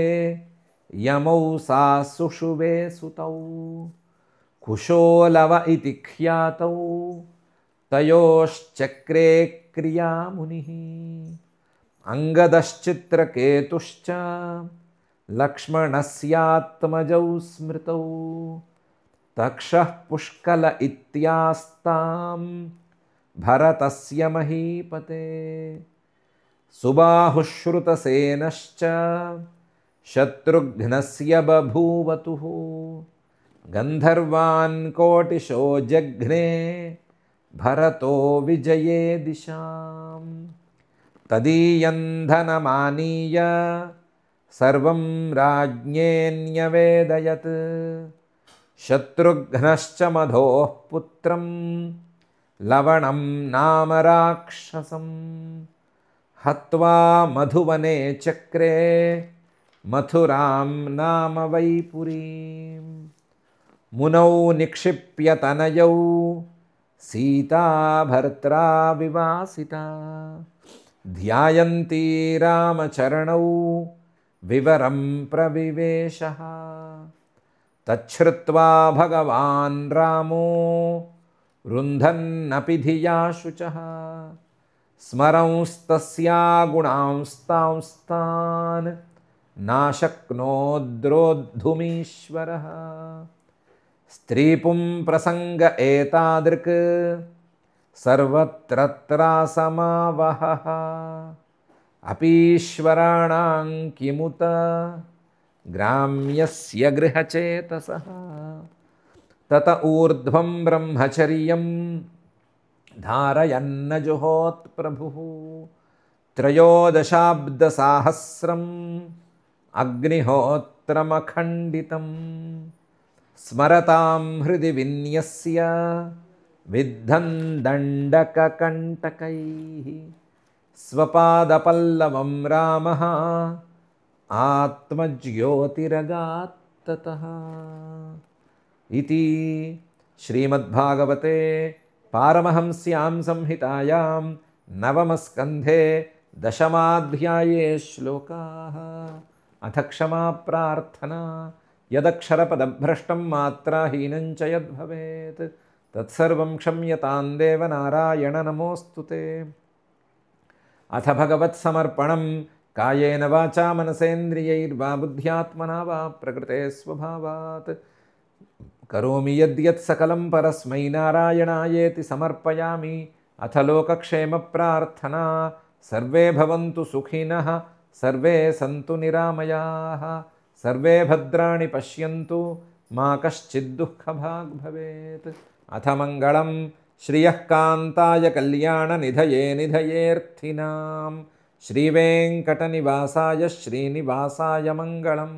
యమౌ సా సుషువే సుతౌ కుశోలవ ఇతి ఖ్యాతౌ తయోశ్చక్రే క్రియామునిః అంగదశ్చిత్రకేతుశ్చ లక్ష్మణస్యాత్మజౌ స్మృతౌ తక్షః పుష్కల ఇత్యాస్తాం భరతస్య మహీపతే సుబాహుశ్రుతసేనశ్చ శత్రుఘ్నస్య బభూవతుః గంధర్వాన్ కోటిశో జఘ్నే భరతో విజయే దిశాం తదీయం ధనమానీయ సర్వం రాజ్ఞే న్యవేదయత్ శత్రుఘ్నశ్చ మధోః పుత్రం లవణం నామ రాక్షసం హత్వా మధువనే చక్రే మథురాం నామ వైపురీం మునౌ నిక్షిప్య తనయౌ సీతా భర్త్రా వివాసితా ధ్యాయంతి రామచరణౌ వివరం ప్రవివేశః తచ్ఛ్రుత్వా భగవాన్ రామో రుంధన్నపి ధియా శుచః స్మరంస్తస్యా గుణాంస్తాంస్తాన్ నాశక్నోద్రోద్ధుమీశ్వరః స్త్రీపుం ప్రసంగ ఏతాదృక్ సర్వత్రత్రాసమావహః అపీశ్వరాణాం కిముత గ్రామ్యస్య గృహచేతసః తత ఊర్ధ్వం బ్రహ్మచర్యం ధారయన్న జుహోత్ ప్రభుః త్రయోదశాబ్దసాహస్రం అగ్నిహోత్రమఖండితం స్మరతాం హృది విన్యస్య విద్ధం దండకకంటకైః స్వపాదపల్లవం రామః ఆత్మజ్యోతిరగాత్తతః ఇతి శ్రీమద్భాగవతే పారమహంస్యాం సంహితాయాం నవమస్కంధే దశమాధ్యాయే శ్లోకాః అథ క్షమా ప్రార్థనా యదక్షరపదభ్రష్టం మాత్రాహీనం చ యద్భవేత్ తత్సర్వం క్షమ్యతాం దేవ నారాయణ నమోऽస్తు తే అథ భగవత్సమర్పణం కాయేన వాచా మనసేంద్రియైర్వా బుద్ధ్యాత్మనా వా ప్రకృతే స్వభావాత్ కరోమి యద్యత్ సకలం పరస్మై నారాయణాయేతి సమర్పయామి అథ లోకక్షేమ ప్రార్థనా సర్వే భవంతు సుఖినః సర్వే సంతు నిరామయాః సర్వే భద్రాణి పశ్యంతు మా కశ్చిద్ దుఃఖభాగ్ భవేత్ అథ మంగళం శ్రియః కాంతాయ కళ్యాణ నిధయే నిధయేర్థినాం శ్రీవేంకటనివాసాయ శ్రీనివాసాయ మంగళం.